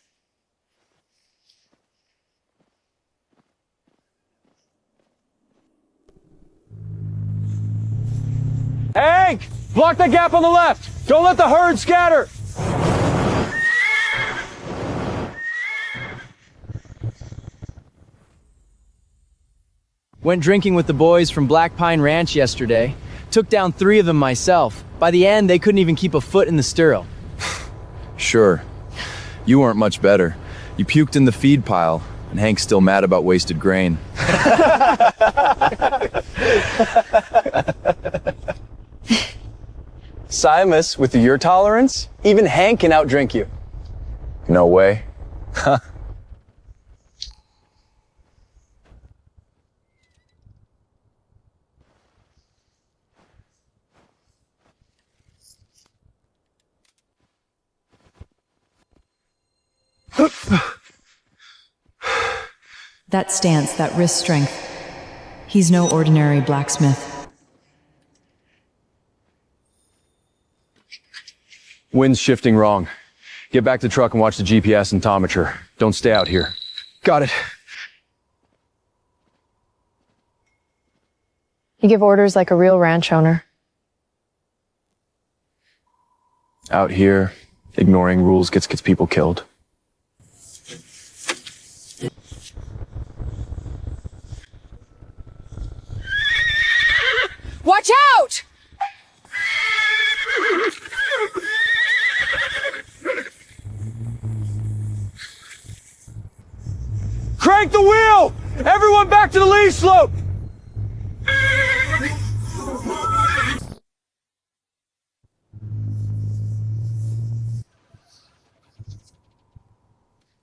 Speaker 3: Hank! Block that gap on the left! Don't let the herd scatter!
Speaker 18: Went drinking with the boys from Black Pine Ranch yesterday. Took down 3 of them myself. By the end, they couldn't even keep a foot in the stirrup.
Speaker 1: Sure. You weren't much better. You puked in the feed pile, and Hank's still mad about wasted grain.
Speaker 19: Simus, with your tolerance, even Hank can outdrink you.
Speaker 1: No way.
Speaker 9: That stance, that wrist strength. He's no ordinary blacksmith.
Speaker 1: Wind's shifting wrong. Get back to the truck and watch the GPS and tometer. Don't stay out here.
Speaker 19: Got it.
Speaker 15: You give orders like a real ranch owner.
Speaker 1: Out here, ignoring rules gets people killed.
Speaker 8: Watch out!
Speaker 3: Crank the wheel! Everyone back to the lee slope!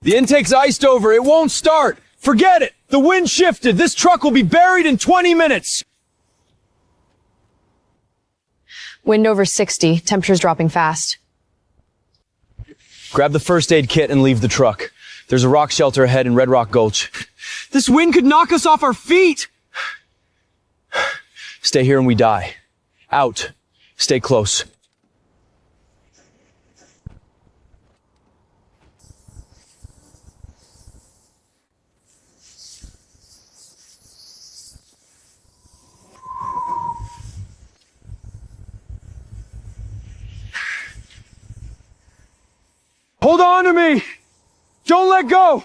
Speaker 3: The intake's iced over. It won't start. Forget it. The wind shifted. This truck will be buried in 20 minutes.
Speaker 15: Wind over 60. Temperature's dropping fast.
Speaker 3: Grab the first aid kit and leave the truck. There's a rock shelter ahead in Red Rock Gulch. This wind could knock us off our feet! Stay here and we die. Out. Stay close. Hold on to me! Don't let go!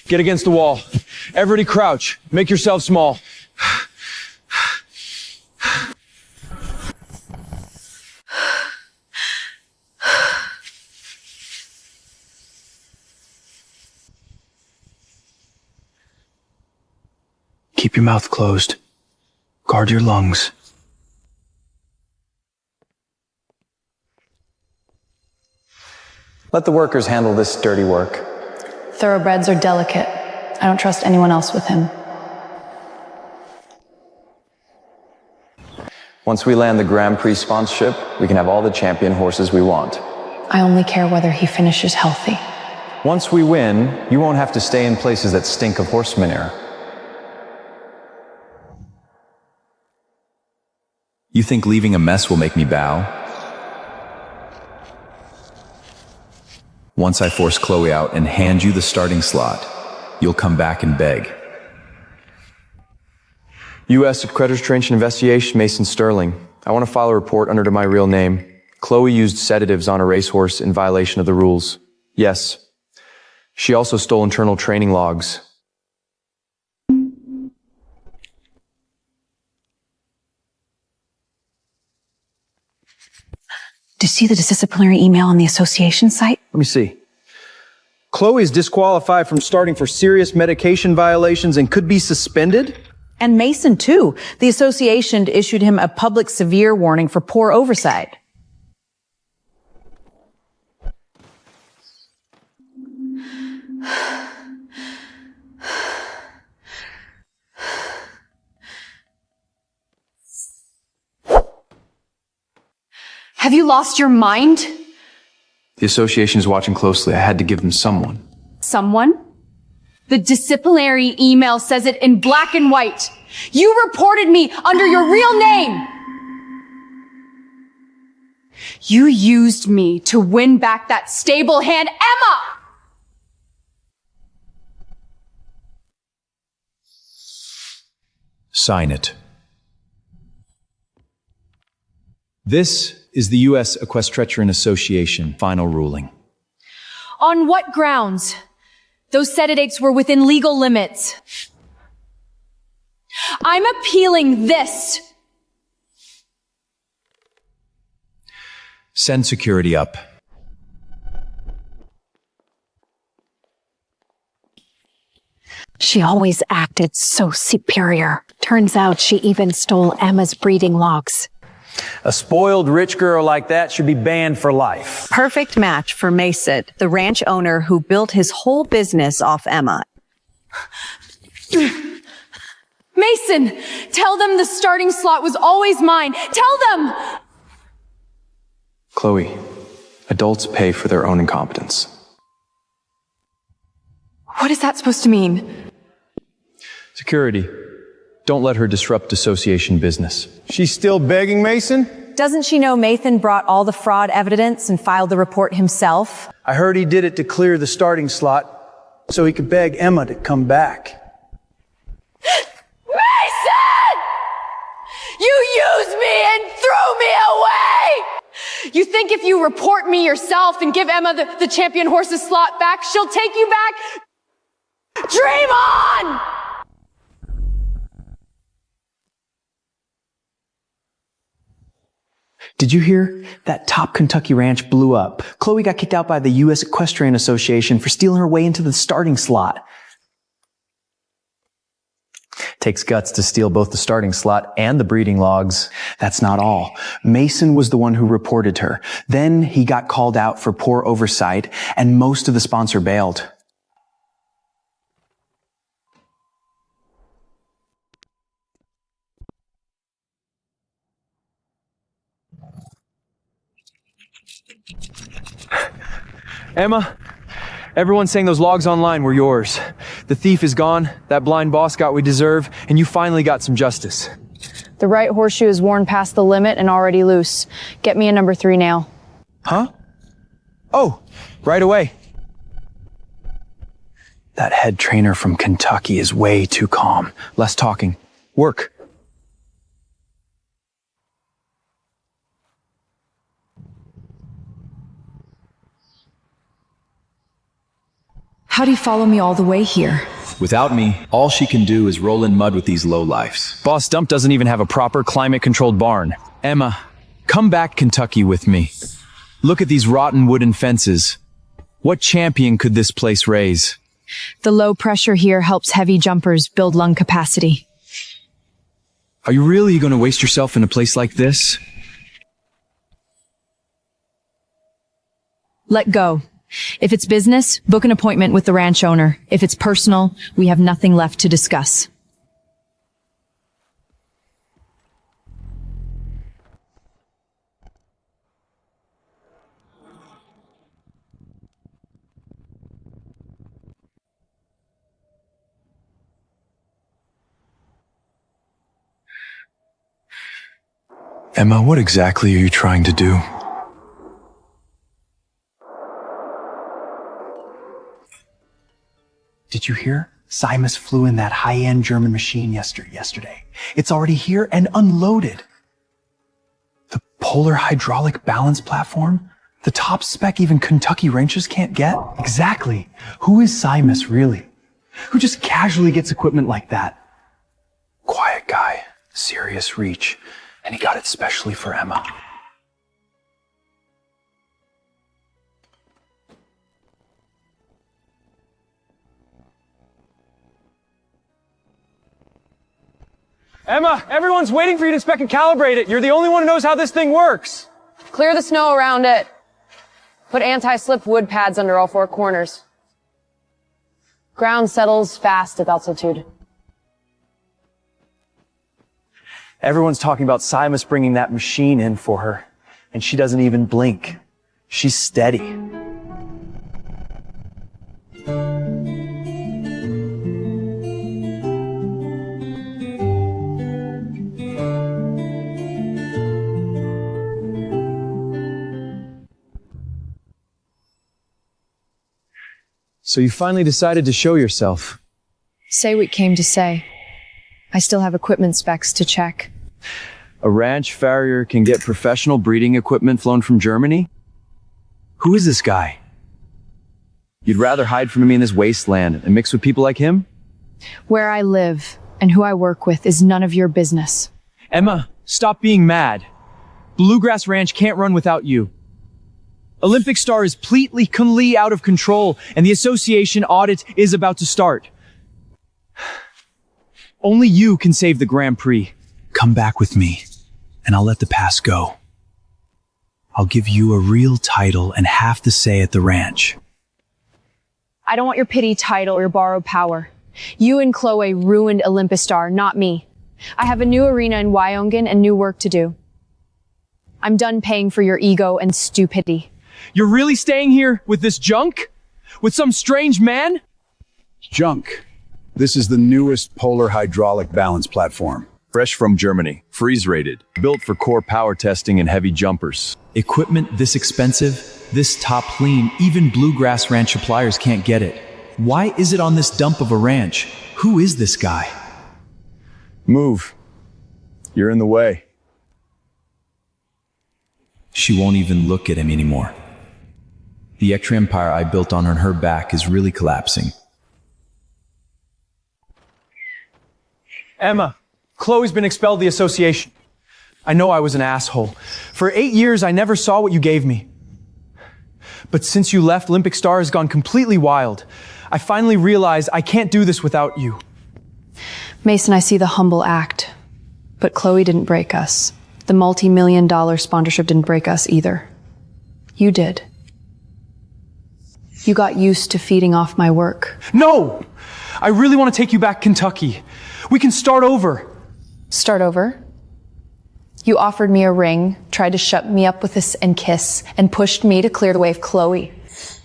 Speaker 3: Get against the wall. Everybody crouch. Make yourself small.
Speaker 1: Keep your mouth closed. Guard your lungs.
Speaker 16: Let the workers handle this dirty work.
Speaker 12: Thoroughbreds are delicate. I don't trust anyone else with him.
Speaker 16: Once we land the Grand Prix sponsorship, we can have all the champion horses we want.
Speaker 12: I only care whether he finishes healthy.
Speaker 16: Once we win, you won't have to stay in places that stink of horse manure.
Speaker 4: You think leaving a mess will make me bow? Once I force Chloe out and hand you the starting slot, you'll come back and beg.
Speaker 1: U.S. Creditors Trench Investigation, Mason Sterling. I want to file a report under my real name. Chloe used sedatives on a racehorse in violation of the rules. Yes. She also stole internal training logs.
Speaker 12: Do you see the disciplinary email on the association site?
Speaker 1: Let me see.
Speaker 3: Chloe is disqualified from starting for serious medication violations and could be suspended?
Speaker 12: And Mason, too. The association issued him a public severe warning for poor oversight.
Speaker 2: Have you lost your mind?
Speaker 1: The association is watching closely. I had to give them someone.
Speaker 2: Someone? The disciplinary email says it in black and white. You reported me under your real name. You used me to win back that stable hand, Emma!
Speaker 3: Sign it. This is the U.S. Equestrian Association final ruling.
Speaker 2: On what grounds? Those sedatives were within legal limits. I'm appealing this.
Speaker 3: Send security up.
Speaker 20: She always acted so superior. Turns out she even stole Emma's breeding logs.
Speaker 11: A spoiled rich girl like that should be banned for life.
Speaker 12: Perfect match for Mason, the ranch owner who built his whole business off Emma.
Speaker 2: Mason, tell them the starting slot was always mine. Tell them!
Speaker 1: Chloe, adults pay for their own incompetence.
Speaker 2: What is that supposed to mean?
Speaker 1: Security, don't let her disrupt association business.
Speaker 3: She's still begging Mason?
Speaker 12: Doesn't she know Mason brought all the fraud evidence and filed the report himself?
Speaker 17: I heard he did it to clear the starting slot so he could beg Emma to come back.
Speaker 2: Mason! You used me and threw me away! You think if you report me yourself and give Emma the champion horse's slot back, she'll take you back? Dream on!
Speaker 4: Did you hear? That top Kentucky ranch blew up. Chloe got kicked out by the U.S. Equestrian Association for stealing her way into the starting slot. Takes guts to steal both the starting slot and the breeding logs. That's not all. Mason was the one who reported her. Then he got called out for poor oversight, and most of the sponsor bailed.
Speaker 1: Emma, everyone's saying those logs online were yours. The thief is gone, that blind boss got what we deserve, and you finally got some justice.
Speaker 2: The right horseshoe is worn past the limit and already loose. Get me a number 3 nail.
Speaker 3: Huh? Oh, right away.
Speaker 4: That head trainer from Kentucky is way too calm. Less talking. Work.
Speaker 9: How do you follow me all the way here?
Speaker 6: Without me, all she can do is roll in mud with these lowlifes.
Speaker 3: Boss Dump doesn't even have a proper climate-controlled barn. Emma, come back Kentucky with me. Look at these rotten wooden fences. What champion could this place raise?
Speaker 2: The low pressure here helps heavy jumpers build lung capacity.
Speaker 1: Are you really going to waste yourself in a place like this?
Speaker 2: Let go. If it's business, book an appointment with the ranch owner. If it's personal, we have nothing left to discuss.
Speaker 1: Emma, what exactly are you trying to do?
Speaker 4: Did you hear? Simus flew in that high-end German machine yesterday. It's already here and unloaded. The polar hydraulic balance platform? The top spec even Kentucky ranchers can't get? Exactly. Who is Simus, really? Who just casually gets equipment like that? Quiet guy, serious reach, and he got it specially for Emma.
Speaker 19: Emma, everyone's waiting for you to spec and calibrate it. You're the only one who knows how this thing works.
Speaker 15: Clear the snow around it. Put anti-slip wood pads under all four corners. Ground settles fast at altitude.
Speaker 18: Everyone's talking about Simus bringing that machine in for her, and she doesn't even blink. She's steady. So you finally decided to show yourself.
Speaker 2: Say what came to say. I still have equipment specs to check.
Speaker 3: A ranch farrier can get professional breeding equipment flown from Germany? Who is this guy? You'd rather hide from me in this wasteland and mix with people like him?
Speaker 2: Where I live and who I work with is none of your business.
Speaker 3: Emma, stop being mad. Bluegrass Ranch can't run without you. Olympic Star is completely out of control, and the association audit is about to start. Only you can save the Grand Prix.
Speaker 4: Come back with me, and I'll let the past go. I'll give you a real title and half the say at the ranch.
Speaker 2: I don't want your pity title or your borrowed power. You and Chloe ruined Olympus Star, not me. I have a new arena in Wyoming and new work to do. I'm done paying for your ego and stupidity.
Speaker 3: You're really staying here with this junk? With some strange man?
Speaker 14: Junk. This is the newest polar hydraulic balance platform.
Speaker 3: Fresh from Germany, freeze-rated, built for core power testing and heavy jumpers.
Speaker 4: Equipment this expensive, this top clean, even Bluegrass Ranch suppliers can't get it. Why is it on this dump of a ranch? Who is this guy?
Speaker 14: Move. You're in the way.
Speaker 4: She won't even look at him anymore. The extra empire I built on her back is really collapsing.
Speaker 18: Emma, Chloe's been expelled the association. I know I was an asshole. For 8 years, I never saw what you gave me. But since you left, Olympic Star has gone completely wild. I finally realized I can't do this without you.
Speaker 2: Mason, I see the humble act. But Chloe didn't break us. The multi-million-dollar sponsorship didn't break us either. You did. You got used to feeding off my work.
Speaker 18: No! I really want to take you back Kentucky. We can start over.
Speaker 2: Start over? You offered me a ring, tried to shut me up with this and kiss, and pushed me to clear the way of Chloe.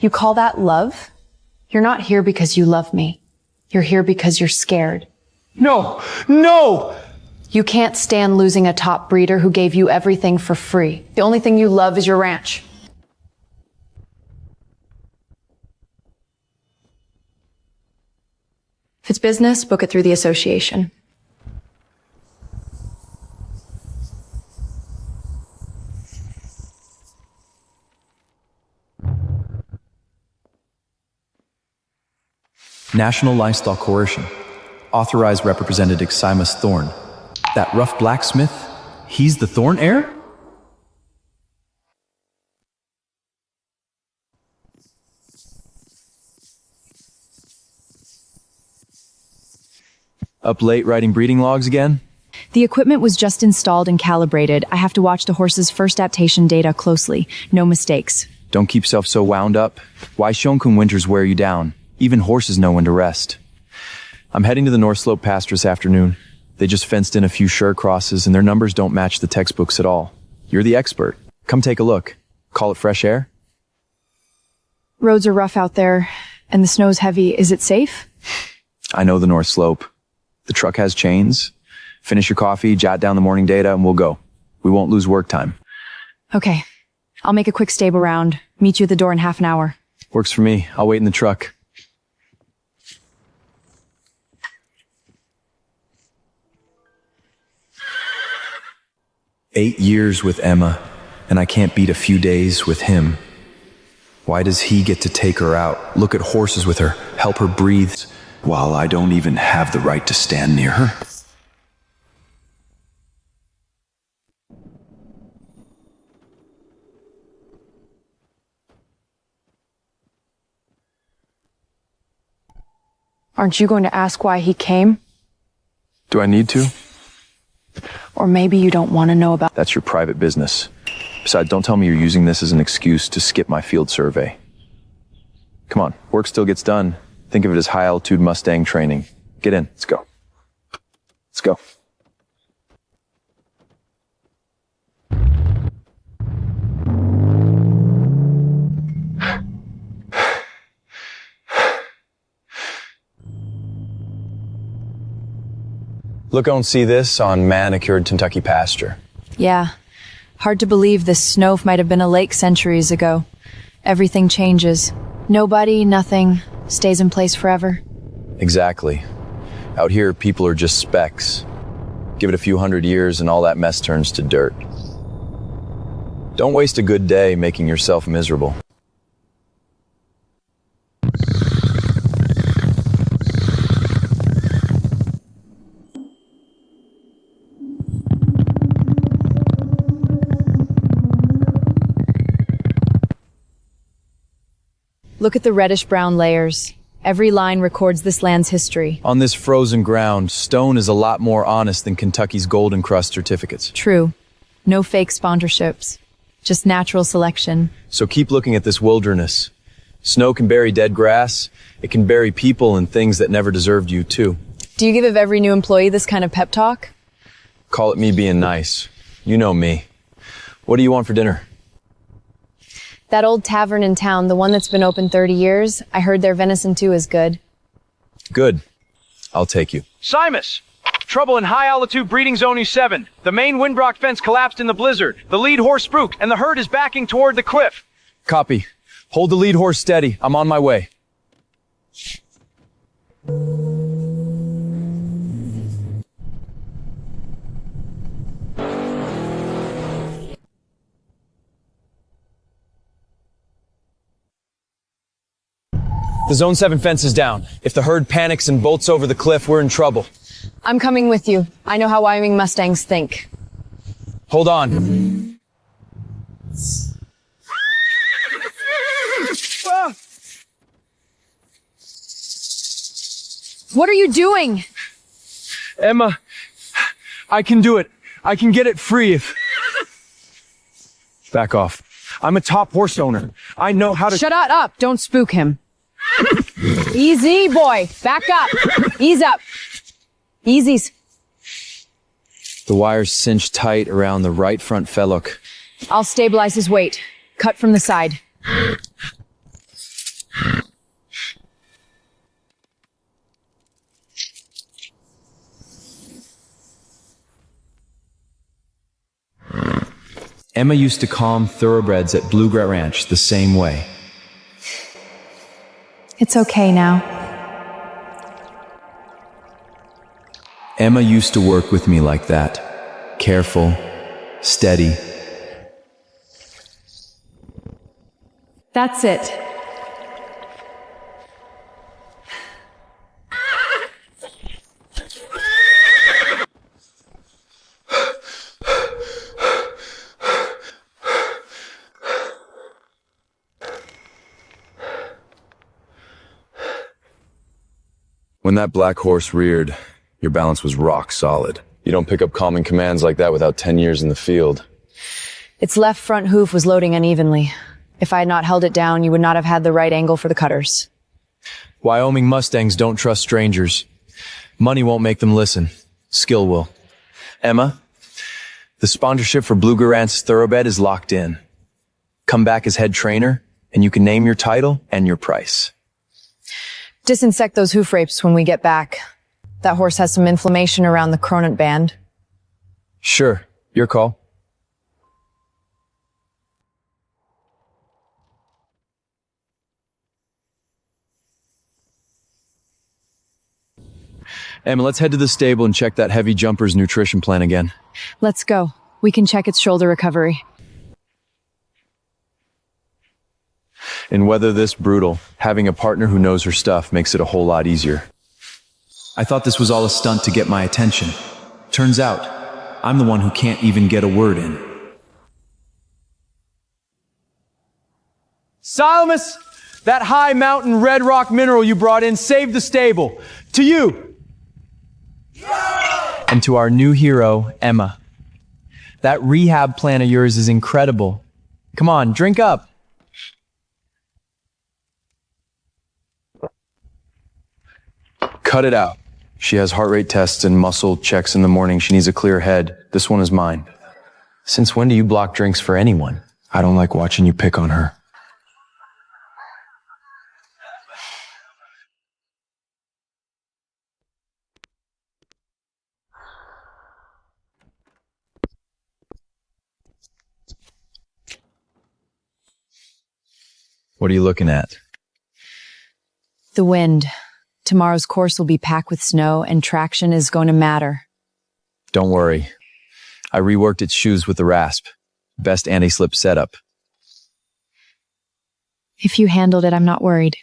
Speaker 2: You call that love? You're not here because you love me. You're here because you're scared.
Speaker 18: No! No!
Speaker 2: You can't stand losing a top breeder who gave you everything for free. The only thing you love is your ranch. If it's business, book it through the association.
Speaker 4: National Livestock Coercion. Authorized Representative Simus Thorne. That rough blacksmith, he's the Thorne heir?
Speaker 3: Up late writing breeding logs again?
Speaker 2: The equipment was just installed and calibrated. I have to watch the horse's first adaptation data closely. No mistakes.
Speaker 3: Don't keep yourself so wound up. Why Shonkum winters wear you down? Even horses know when to rest. I'm heading to the North Slope pasture this afternoon. They just fenced in a few sure crosses and their numbers don't match the textbooks at all. You're the expert. Come take a look. Call it fresh air?
Speaker 2: Roads are rough out there, and the snow's heavy. Is it safe?
Speaker 3: I know the North Slope. The truck has chains. Finish your coffee, jot down the morning data, and we'll go. We won't lose work time.
Speaker 2: Okay. I'll make a quick stable round. Meet you at the door in half an hour.
Speaker 3: Works for me. I'll wait in the truck.
Speaker 4: "8 years with Emma, and I can't beat a few days with him. Why does he get to take her out, look at horses with her, help her breathe, while I don't even have the right to stand near her?"
Speaker 2: Aren't you going to ask why he came?
Speaker 3: Do I need to?
Speaker 9: Or maybe you don't want to know about.
Speaker 3: That's your private business. Besides, don't tell me you're using this as an excuse to skip my field survey. Come on, work still gets done. Think of it as high-altitude Mustang training. Get in, let's go. Let's go. Look and see this on manicured Kentucky pasture.
Speaker 9: Yeah. Hard to believe this snow might have been a lake centuries ago. Everything changes. Nobody, nothing, stays in place forever.
Speaker 3: Exactly. Out here, people are just specks. Give it a few hundred years and all that mess turns to dirt. Don't waste a good day making yourself miserable.
Speaker 9: Look at the reddish-brown layers. Every line records this land's history.
Speaker 3: On this frozen ground, stone is a lot more honest than Kentucky's Golden Crust certificates.
Speaker 9: True. No fake sponsorships. Just natural selection.
Speaker 3: So keep looking at this wilderness. Snow can bury dead grass. It can bury people and things that never deserved you, too.
Speaker 9: Do you give every new employee this kind of pep talk?
Speaker 3: Call it me being nice. You know me. What do you want for dinner?
Speaker 9: That old tavern in town, the one that's been open 30 years, I heard their venison too is good.
Speaker 3: Good. I'll take you.
Speaker 11: Simus! Trouble in high-altitude breeding zone U7. The main windbrock fence collapsed in the blizzard. The lead horse spooked, and the herd is backing toward the cliff.
Speaker 3: Copy. Hold the lead horse steady. I'm on my way. The Zone 7 fence is down. If the herd panics and bolts over the cliff, we're in trouble.
Speaker 9: I'm coming with you. I know how Wyoming Mustangs think.
Speaker 3: Hold on.
Speaker 9: What are you doing?
Speaker 18: Emma, I can do it. I can get it free if...
Speaker 3: Back off.
Speaker 18: I'm a top horse owner. I know how to...
Speaker 12: Shut up! Don't spook him. Easy, boy. Back up. Ease up. Easies.
Speaker 3: The wire's cinched tight around the right front fellock.
Speaker 9: I'll stabilize his weight. Cut from the side.
Speaker 3: Emma used to calm thoroughbreds at Bluegrass Ranch the same way.
Speaker 9: It's okay now.
Speaker 3: Emma used to work with me like that. Careful, steady.
Speaker 9: That's it.
Speaker 3: When that black horse reared, your balance was rock solid. You don't pick up calming commands like that without 10 years in the field.
Speaker 9: Its left front hoof was loading unevenly. If I had not held it down, you would not have had the right angle for the cutters.
Speaker 3: Wyoming Mustangs don't trust strangers. Money won't make them listen. Skill will. Emma, the sponsorship for Bluegrass Ranch Thoroughbred is locked in. Come back as head trainer, and you can name your title and your price.
Speaker 9: Disinsect those hoof rapes when we get back. That horse has some inflammation around the cronut band.
Speaker 3: Sure, your call. Emma, let's head to the stable and check that heavy jumper's nutrition plan again.
Speaker 9: Let's go. We can check its shoulder recovery.
Speaker 3: In weather this brutal, having a partner who knows her stuff makes it a whole lot easier.
Speaker 10: I thought this was all a stunt to get my attention. Turns out, I'm the one who can't even get a word in.
Speaker 18: Simus, that high mountain red rock mineral you brought in saved the stable. To you!
Speaker 1: And to our new hero, Emma.
Speaker 3: That rehab plan of yours is incredible. Come on, drink up. Cut it out. She has heart rate tests and muscle checks in the morning. She needs a clear head. This one is mine. Since when do you block drinks for anyone? I don't like watching you pick on her. What are you looking at?
Speaker 2: The wind. Tomorrow's course will be packed with snow, and traction is going to matter.
Speaker 3: Don't worry. I reworked its shoes with the rasp. Best anti-slip setup.
Speaker 2: If you handled it, I'm not worried.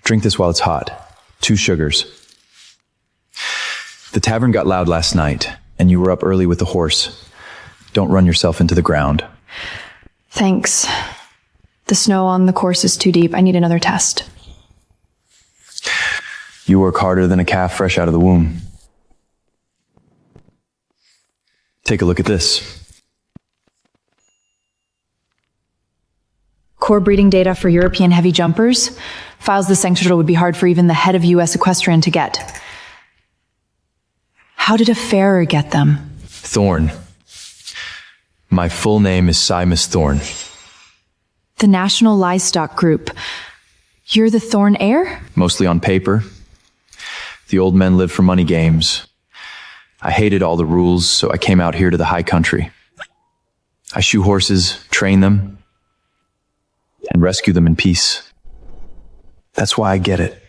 Speaker 3: Drink this while it's hot. 2 sugars. The tavern got loud last night, and you were up early with the horse. Don't run yourself into the ground.
Speaker 2: Thanks. The snow on the course is too deep. I need another test.
Speaker 3: You work harder than a calf fresh out of the womb. Take a look at this.
Speaker 2: Core breeding data for European heavy jumpers. Files this sanctuary would be hard for even the head of U.S. equestrian to get. How did a farrier get them?
Speaker 3: Thorn. My full name is Simus Thorn.
Speaker 2: The National Livestock Group. You're the Thorn heir?
Speaker 3: Mostly on paper. The old men lived for money games. I hated all the rules, so I came out here to the high country. I shoe horses, train them, and rescue them in peace. That's why I get it.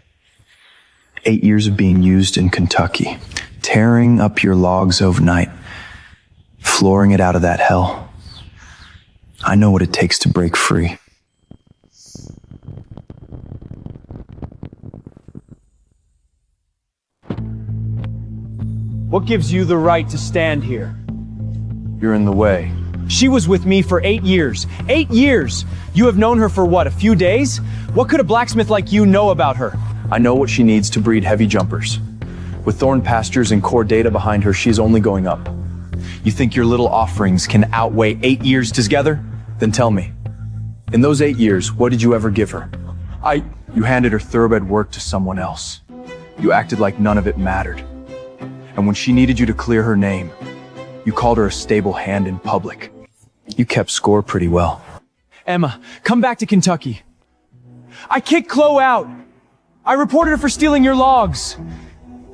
Speaker 3: 8 years of being used in Kentucky, tearing up your logs overnight, flooring it out of that hell. I know what it takes to break free.
Speaker 18: What gives you the right to stand here?
Speaker 3: You're in the way.
Speaker 18: She was with me for 8 years. 8 years! You have known her for what, a few days? What could a blacksmith like you know about her?
Speaker 3: I know what she needs to breed heavy jumpers. With thorn pastures and core data behind her, she's only going up. You think your little offerings can outweigh 8 years together? Then tell me. In those 8 years, what did you ever give her? You handed her thoroughbred work to someone else. You acted like none of it mattered. And when she needed you to clear her name, you called her a stable hand in public. You kept score pretty well.
Speaker 18: Emma, come back to Kentucky. I kicked Chloe out. I reported her for stealing your logs.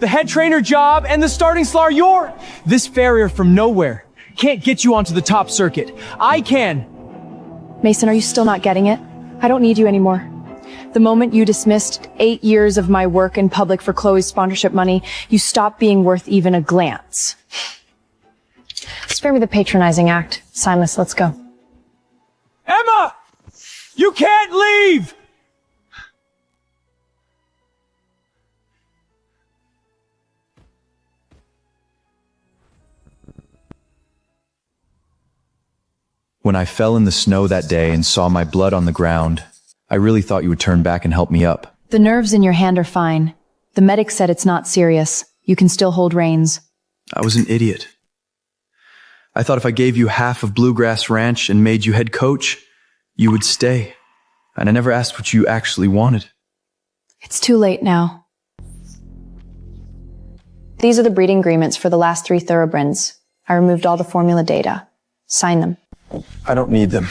Speaker 18: The head trainer job and the starting slot are yours. This farrier from nowhere can't get you onto the top circuit. I can.
Speaker 2: Mason, are you still not getting it? I don't need you anymore. The moment you dismissed 8 years of my work in public for Chloe's sponsorship money, you stopped being worth even a glance.
Speaker 15: Spare me the patronizing act. Silas, let's go.
Speaker 18: Emma! You can't leave!
Speaker 3: When I fell in the snow that day and saw my blood on the ground, I really thought you would turn back and help me up.
Speaker 2: The nerves in your hand are fine. The medic said it's not serious. You can still hold reins.
Speaker 3: I was an idiot. I thought if I gave you half of Bluegrass Ranch and made you head coach, you would stay. And I never asked what you actually wanted.
Speaker 2: It's too late now.
Speaker 15: These are the breeding agreements for the last 3 thoroughbreds. I removed all the formula data. Sign them.
Speaker 3: I don't need them.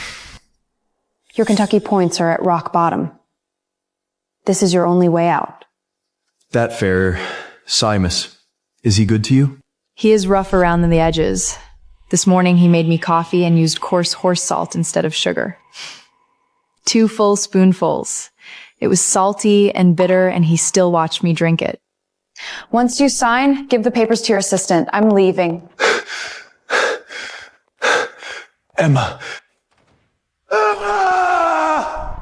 Speaker 15: Your Kentucky points are at rock bottom. This is your only way out.
Speaker 3: That farrier, Simus, is he good to you?
Speaker 2: He is rough around the edges. This morning he made me coffee and used coarse horse salt instead of sugar. 2 full spoonfuls. It was salty and bitter, and he still watched me drink it.
Speaker 15: Once you sign, give the papers to your assistant. I'm leaving.
Speaker 3: Emma.
Speaker 18: Emma!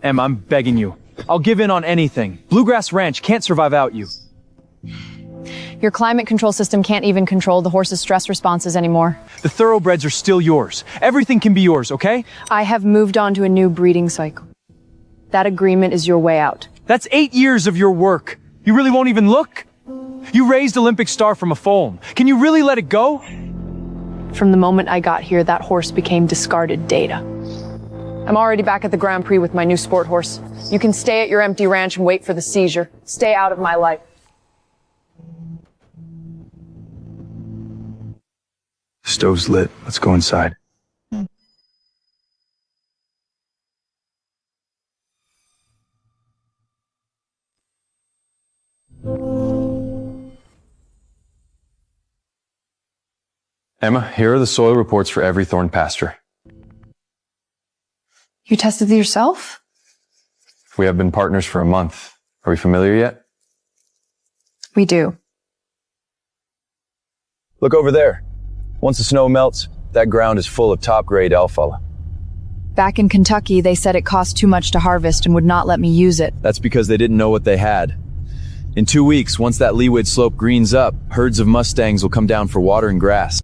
Speaker 18: Em, I'm begging you. I'll give in on anything. Bluegrass Ranch can't survive without you.
Speaker 2: Your climate control system can't even control the horse's stress responses anymore.
Speaker 18: The thoroughbreds are still yours. Everything can be yours, okay?
Speaker 2: I have moved on to a new breeding cycle. That agreement is your way out.
Speaker 18: That's 8 years of your work. You really won't even look? You raised Olympic Star from a foal. Can you really let it go?
Speaker 2: From the moment I got here, that horse became discarded data. I'm already back at the Grand Prix with my new sport horse. You can stay at your empty ranch and wait for the seizure. Stay out of my life.
Speaker 14: Stove's lit. Let's go inside.
Speaker 3: Emma, here are the soil reports for every thorn pasture.
Speaker 2: You tested yourself?
Speaker 3: We have been partners for a month. Are we familiar yet?
Speaker 2: We do.
Speaker 14: Look over there. Once the snow melts, that ground is full of top-grade alfalfa.
Speaker 2: Back in Kentucky, they said it cost too much to harvest and would not let me use it.
Speaker 3: That's because they didn't know what they had. In 2 weeks, once that leeward slope greens up, herds of mustangs will come down for water and grass.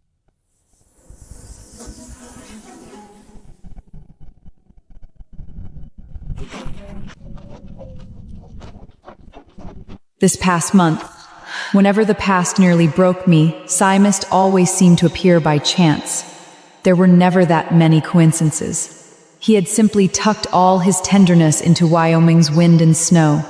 Speaker 9: This past month, whenever the past nearly broke me, Psymist always seemed to appear by chance. There were never that many coincidences. He had simply tucked all his tenderness into Wyoming's wind and snow.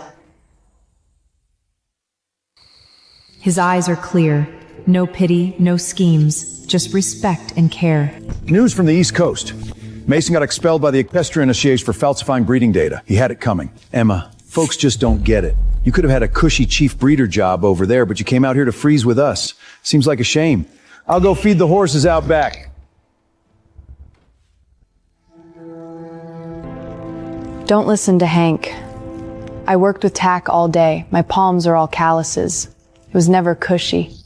Speaker 9: His eyes are clear. No pity, no schemes, just respect and care.
Speaker 14: News from the East Coast. Mason got expelled by the Equestrian Association for falsifying breeding data. He had it coming. Emma, folks just don't get it. You could have had a cushy chief breeder job over there, but you came out here to freeze with us. Seems like a shame. I'll go feed the horses out back.
Speaker 2: Don't listen to Hank. I worked with tack all day. My palms are all calluses. It was never cushy.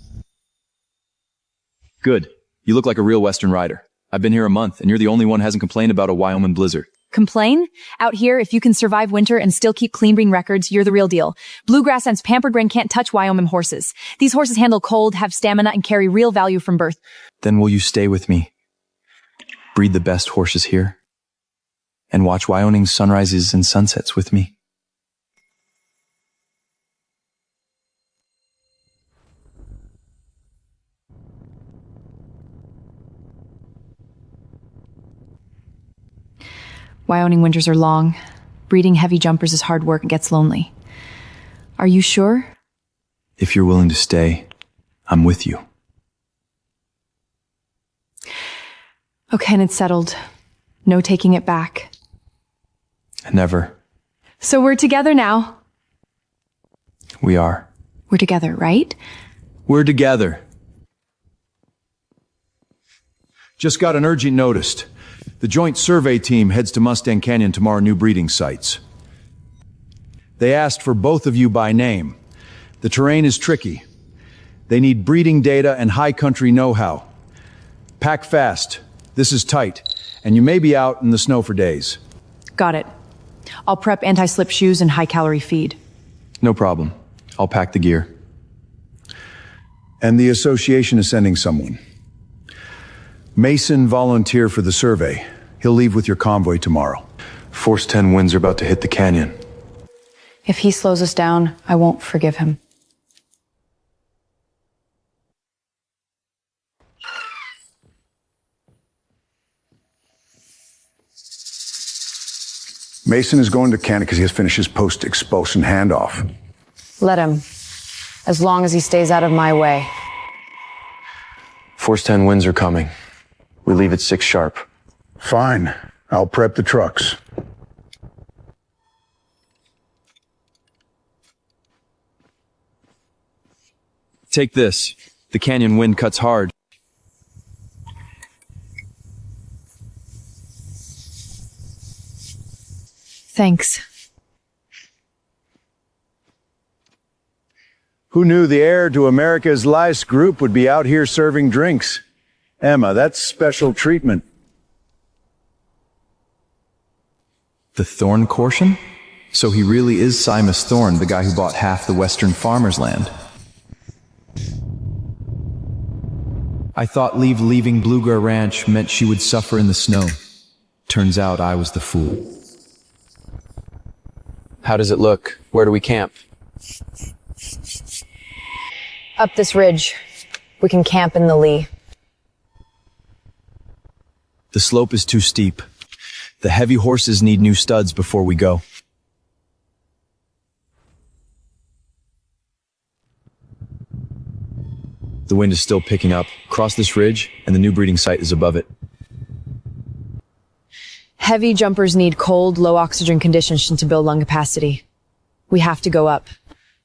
Speaker 3: Good. You look like a real Western rider. I've been here a month, and you're the only one who hasn't complained about a Wyoming blizzard.
Speaker 2: Complain? Out here, if you can survive winter and still keep clean breeding records, you're the real deal. Bluegrass and pampered grain can't touch Wyoming horses. These horses handle cold, have stamina, and carry real value from birth.
Speaker 3: Then will you stay with me? Breed the best horses here? And watch Wyoming's sunrises and sunsets with me?
Speaker 2: Wyoming winters are long. Breeding heavy jumpers is hard work and gets lonely. Are you sure?
Speaker 3: If you're willing to stay, I'm with you.
Speaker 2: Okay, and it's settled. No taking it back.
Speaker 3: Never.
Speaker 2: So we're together now.
Speaker 3: We are.
Speaker 2: We're together, right?
Speaker 3: We're together.
Speaker 14: Just got an urgent notice. The joint survey team heads to Mustang Canyon to mark new breeding sites. They asked for both of you by name. The terrain is tricky. They need breeding data and high country know-how. Pack fast. This is tight, and you may be out in the snow for days.
Speaker 2: Got it. I'll prep anti-slip shoes and high-calorie feed.
Speaker 3: No problem. I'll pack the gear.
Speaker 14: And the association is sending someone. Mason volunteered for the survey. He'll leave with your convoy tomorrow.
Speaker 3: Force 10 winds are about to hit the canyon.
Speaker 2: If he slows us down, I won't forgive him.
Speaker 14: Mason is going to Canada because he has finished his post-expulsion handoff.
Speaker 2: Let him. As long as he stays out of my way.
Speaker 3: Force 10 winds are coming. We leave at 6 sharp.
Speaker 14: Fine. I'll prep the trucks.
Speaker 3: Take this. The canyon wind cuts hard.
Speaker 2: Thanks.
Speaker 14: Who knew the heir to America's Lice Group would be out here serving drinks? Emma, that's special treatment.
Speaker 3: The Thorn Corson? So he really is Simus Thorn, the guy who bought half the Western farmer's land. I thought leaving Bluegrass Ranch meant she would suffer in the snow. Turns out I was the fool.
Speaker 1: How does it look? Where do we camp?
Speaker 15: Up this ridge. We can camp in the lee.
Speaker 3: The slope is too steep. The heavy horses need new studs before we go. The wind is still picking up. Cross this ridge, and the new breeding site is above it.
Speaker 15: Heavy jumpers need cold, low oxygen conditions to build lung capacity. We have to go up.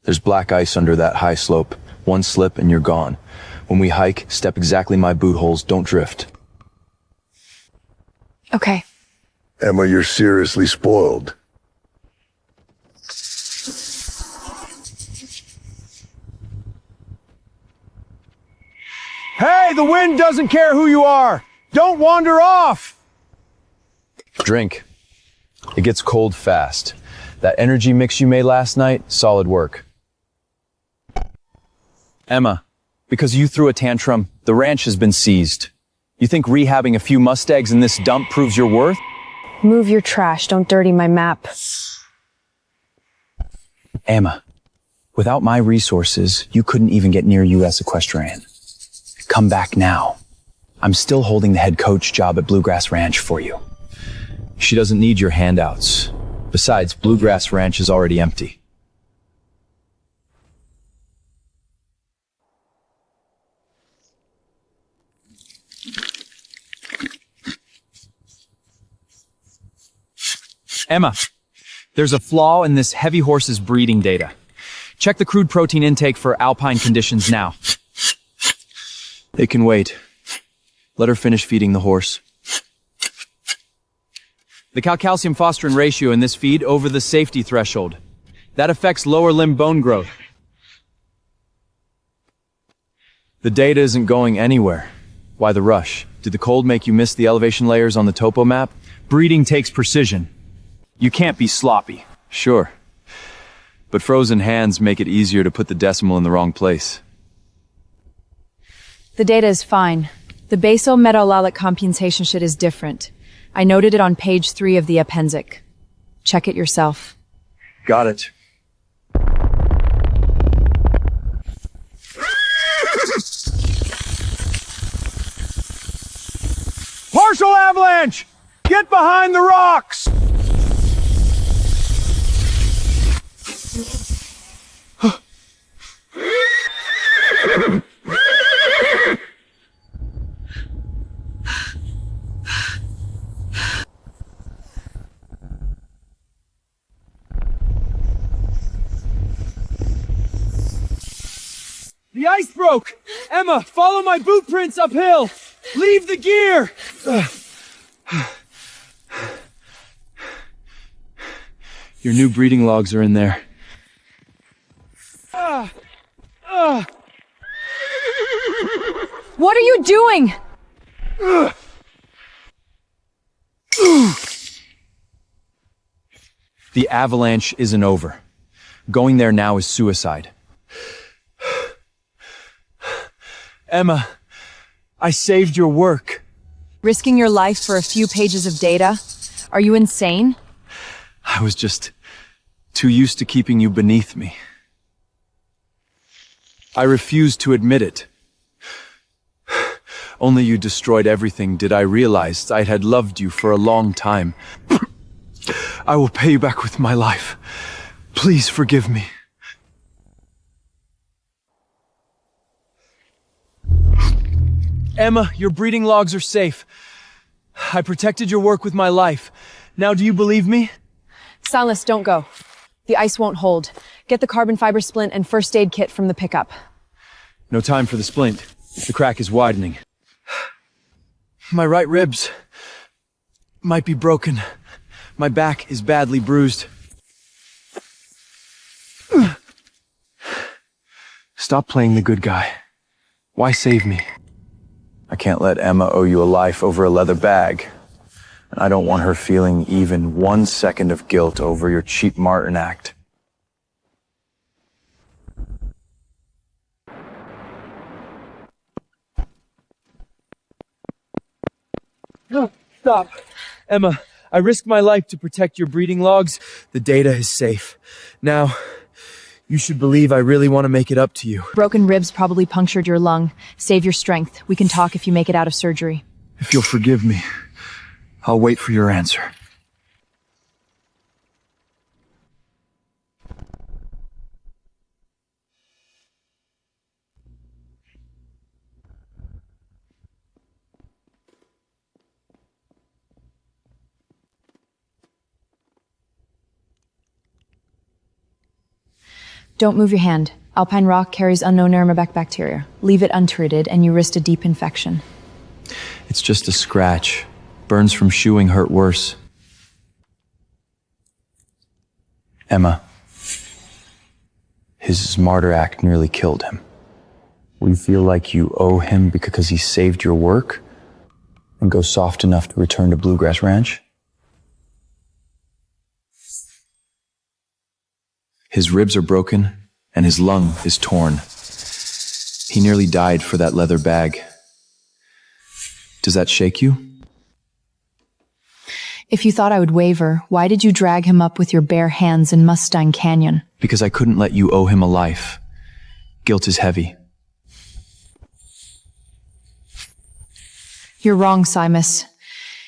Speaker 3: There's black ice under that high slope. One slip and you're gone. When we hike, step exactly in my boot holes. Don't drift.
Speaker 15: Okay.
Speaker 21: Emma, you're seriously spoiled.
Speaker 14: Hey, the wind doesn't care who you are! Don't wander off!
Speaker 3: Drink. It gets cold fast. That energy mix you made last night, solid work. Emma, because you threw a tantrum, the ranch has been seized. You think rehabbing a few mustangs in this dump proves your worth?
Speaker 15: Move your trash. Don't dirty my map.
Speaker 4: Emma, without my resources, you couldn't even get near U.S. Equestrian. Come back now. I'm still holding the head coach job at Bluegrass Ranch for you.
Speaker 3: She doesn't need your handouts. Besides, Bluegrass Ranch is already empty. Emma, there's a flaw in this heavy horse's breeding data. Check the crude protein intake for alpine conditions now. It can wait. Let her finish feeding the horse. The calcium phosphorus ratio in this feed over the safety threshold. That affects lower limb bone growth. The data isn't going anywhere. Why the rush? Did the cold make you miss the elevation layers on the topo map? Breeding takes precision. You can't be sloppy. Sure. But frozen hands make it easier to put the decimal in the wrong place.
Speaker 2: The data is fine. The basal metalolic compensation sheet is different. I noted it on page 3 of the appendic. Check it yourself.
Speaker 3: Got it.
Speaker 14: Partial avalanche! Get behind the rocks!
Speaker 18: The ice broke! Emma, follow my boot prints uphill! Leave the gear!
Speaker 3: Your new breeding logs are in there.
Speaker 2: What are you doing?
Speaker 3: The avalanche isn't over. Going there now is suicide.
Speaker 18: Emma, I saved your work.
Speaker 2: Risking your life for a few pages of data? Are you insane?
Speaker 3: I was just too used to keeping you beneath me. I refused to admit it. Only you destroyed everything did I realize I had loved you for a long time. I will pay you back with my life. Please forgive me.
Speaker 18: Emma, your breeding logs are safe. I protected your work with my life. Now do you believe me?
Speaker 2: Silas, don't go. The ice won't hold. Get the carbon fiber splint and first aid kit from the pickup.
Speaker 3: No time for the splint. The crack is widening.
Speaker 18: My right ribs might be broken. My back is badly bruised. Stop playing the good guy. Why save me?
Speaker 3: I can't let Emma owe you a life over a leather bag. And I don't want her feeling even 1 second of guilt over your cheap Martin act.
Speaker 18: Stop. Emma, I risked my life to protect your breeding logs. The data is safe. Now, you should believe I really want to make it up to you.
Speaker 2: Broken ribs probably punctured your lung. Save your strength. We can talk if you make it out of surgery.
Speaker 1: If you'll forgive me, I'll wait for your answer.
Speaker 2: Don't move your hand. Alpine rock carries unknown Nuremberg bacteria. Leave it untreated and you risk a deep infection.
Speaker 3: It's just a scratch. Burns from shoeing hurt worse. Emma, his martyr act nearly killed him. Will you feel like you owe him because he saved your work? And go soft enough to return to Bluegrass Ranch? His ribs are broken, and his lung is torn. He nearly died for that leather bag. Does that shake you?
Speaker 2: If you thought I would waver, why did you drag him up with your bare hands in Mustang Canyon?
Speaker 3: Because I couldn't let you owe him a life. Guilt is heavy.
Speaker 2: You're wrong, Simus.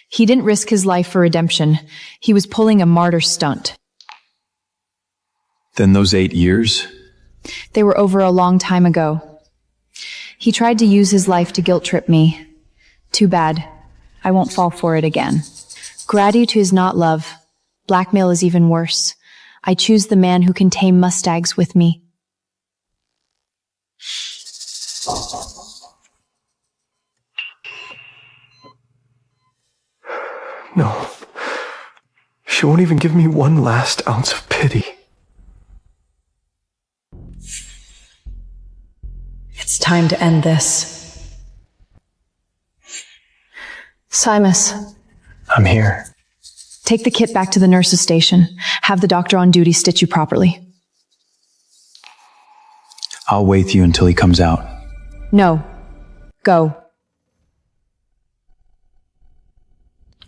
Speaker 2: He didn't risk his life for redemption. He was pulling a martyr stunt.
Speaker 3: Then those 8 years?
Speaker 2: They were over a long time ago. He tried to use his life to guilt-trip me. Too bad. I won't fall for it again. Gratitude is not love. Blackmail is even worse. I choose the man who can tame mustangs with me.
Speaker 18: No. She won't even give me one last ounce of pity.
Speaker 9: It's time to end this.
Speaker 2: Simus,
Speaker 18: I'm here.
Speaker 2: take the kit back to the nurse's station. Have the doctor on duty stitch you properly.
Speaker 3: I'll wait with you until he comes out.
Speaker 2: No. Go.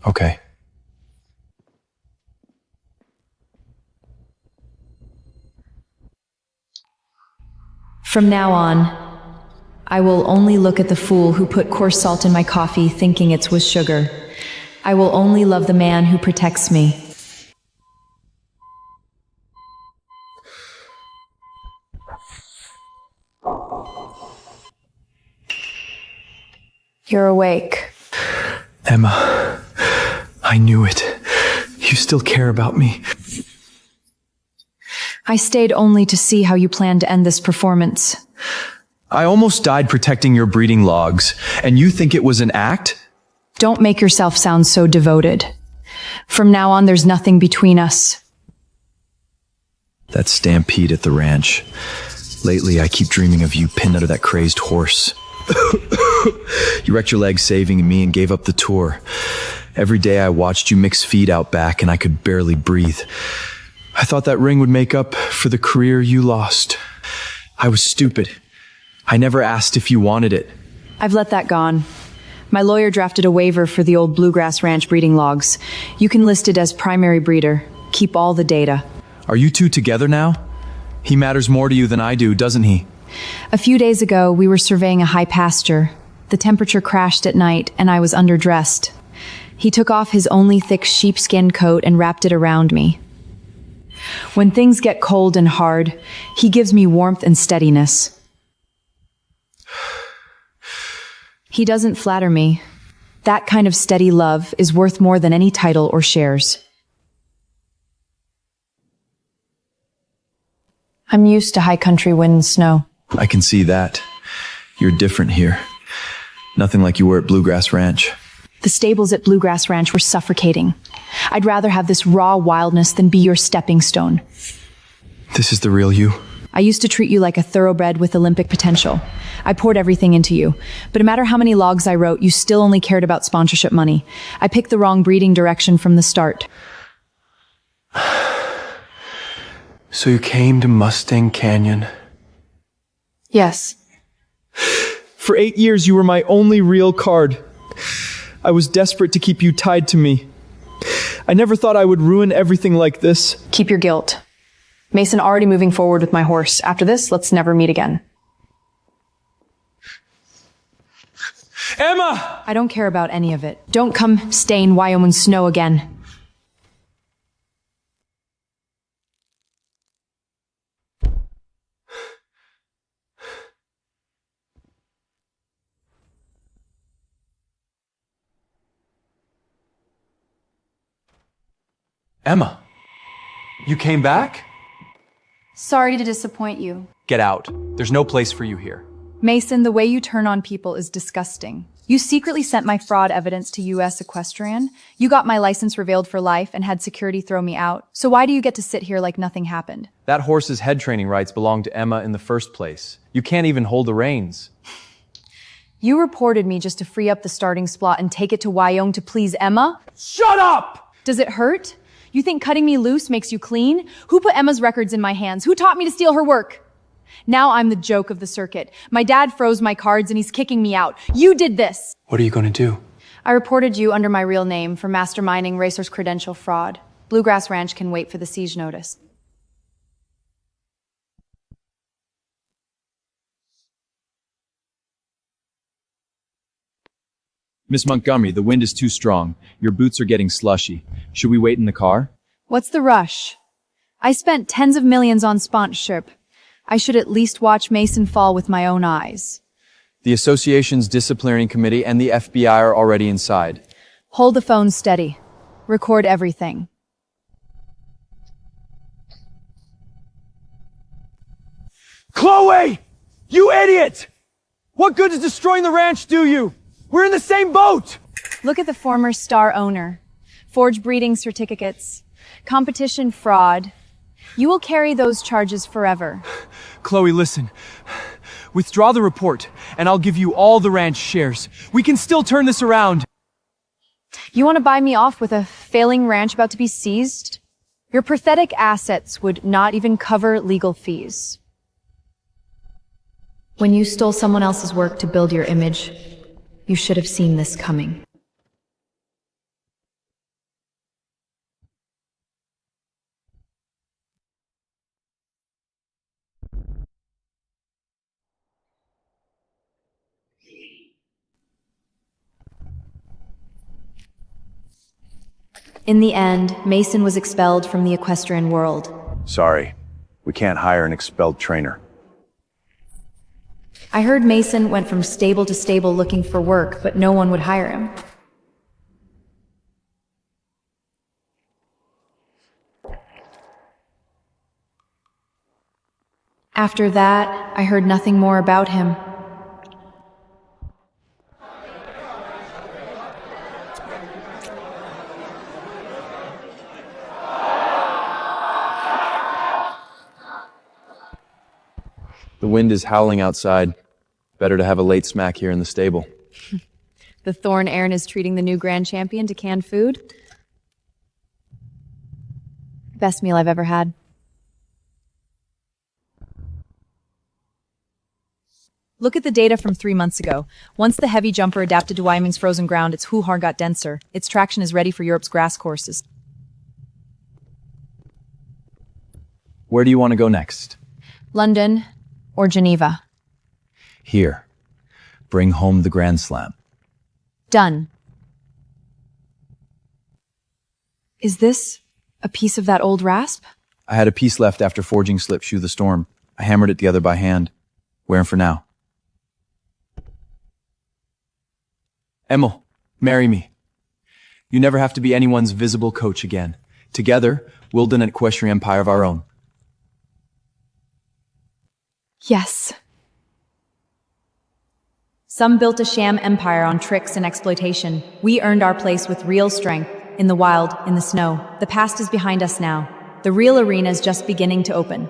Speaker 3: Okay.
Speaker 9: From now on, I will only look at the fool who put coarse salt in my coffee thinking it was sugar. I will only love the man who protects me.
Speaker 2: You're awake.
Speaker 18: Emma, I knew it. You still care about me.
Speaker 2: I stayed only to see how you plan to end this performance.
Speaker 3: I almost died protecting your breeding logs, and you think it was an act?
Speaker 2: Don't make yourself sound so devoted. From now on, there's nothing between us.
Speaker 3: That stampede at the ranch. Lately, I keep dreaming of you pinned under that crazed horse. You wrecked your leg saving me and gave up the tour. Every day I watched you mix feed out back and I could barely breathe. I thought that ring would make up for the career you lost. I was stupid. I never asked if you wanted it.
Speaker 2: I've let that gone. My lawyer drafted a waiver for the old Bluegrass Ranch breeding logs. You can list it as primary breeder. Keep all the data.
Speaker 3: Are you two together now? He matters more to you than I do, doesn't he?
Speaker 2: A few days ago, we were surveying a high pasture. The temperature crashed at night, and I was underdressed. He took off his only thick sheepskin coat and wrapped it around me. When things get cold and hard, he gives me warmth and steadiness. He doesn't flatter me. That kind of steady love is worth more than any title or shares. I'm used to high country wind and snow.
Speaker 3: I can see that. You're different here. Nothing like you were at Bluegrass Ranch.
Speaker 2: The stables at Bluegrass Ranch were suffocating. I'd rather have this raw wildness than be your stepping stone.
Speaker 18: This is the real you.
Speaker 2: I used to treat you like a thoroughbred with Olympic potential. I poured everything into you. But no matter how many logs I wrote, you still only cared about sponsorship money. I picked the wrong breeding direction from the start.
Speaker 18: So you came to Mustang Canyon.
Speaker 2: Yes.
Speaker 18: For 8 years, you were my only real card. I was desperate to keep you tied to me. I never thought I would ruin everything like this.
Speaker 15: Keep your guilt. Mason already moving forward with my horse. After this, let's never meet again.
Speaker 18: Emma!
Speaker 2: I don't care about any of it. Don't come stain Wyoming snow again.
Speaker 18: Emma, you came back?
Speaker 2: Sorry to disappoint you.
Speaker 18: Get out. There's no place for you here.
Speaker 2: Mason, the way you turn on people is disgusting. You secretly sent my fraud evidence to U.S. Equestrian. You got my license revealed for life and had security throw me out. So why do you get to sit here like nothing happened?
Speaker 3: That horse's head training rights belong to Emma in the first place. You can't even hold the reins.
Speaker 2: You reported me just to free up the starting slot and take it to Wyoming to please Emma?
Speaker 18: Shut up!
Speaker 2: Does it hurt? You think cutting me loose makes you clean? Who put Emma's records in my hands? Who taught me to steal her work? Now I'm the joke of the circuit. My dad froze my cards and he's kicking me out. You did this!
Speaker 18: What are you going to do?
Speaker 2: I reported you under my real name for masterminding racers' credential fraud. Bluegrass Ranch can wait for the siege notice.
Speaker 3: Miss Montgomery, the wind is too strong. Your boots are getting slushy. Should we wait in the car?
Speaker 2: What's the rush? I spent tens of millions on sponsorship. I should at least watch Mason fall with my own eyes.
Speaker 3: The association's disciplining committee and the FBI are already inside.
Speaker 2: Hold the phone steady. Record everything.
Speaker 18: Chloe! You idiot! What good does destroying the ranch do you? We're in the same boat!
Speaker 2: Look at the former star owner. Forged breeding certificates. Competition fraud. You will carry those charges forever.
Speaker 18: Chloe, listen. Withdraw the report, and I'll give you all the ranch shares. We can still turn this around.
Speaker 2: You want to buy me off with a failing ranch about to be seized? Your pathetic assets would not even cover legal fees.
Speaker 9: When you stole someone else's work to build your image, you should have seen this coming. In the end, Mason was expelled from the equestrian world.
Speaker 14: Sorry, we can't hire an expelled trainer.
Speaker 9: I heard Mason went from stable to stable looking for work, but no one would hire him. After that, I heard nothing more about him.
Speaker 3: The wind is howling outside. Better to have a late smack here in the stable.
Speaker 2: The Thorn Aaron is treating the new grand champion to canned food. Best meal I've ever had. Look at the data from 3 months ago. Once the heavy jumper adapted to Wyoming's frozen ground, its hoo-har got denser. Its traction is ready for Europe's grass courses.
Speaker 3: Where do you want to go next?
Speaker 2: London or Geneva.
Speaker 3: Here. Bring home the Grand Slam.
Speaker 2: Done. Is this a piece of that old rasp?
Speaker 3: I had a piece left after forging Slip Shoe the Storm. I hammered it together by hand. Wearing for now.
Speaker 18: Emil, marry me. You never have to be anyone's visible coach again. Together, we'll build an equestrian empire of our own.
Speaker 2: Yes. Some built a sham empire on tricks and exploitation. We earned our place with real strength, in the wild, in the snow. The past is behind us now. The real arena is just beginning to open.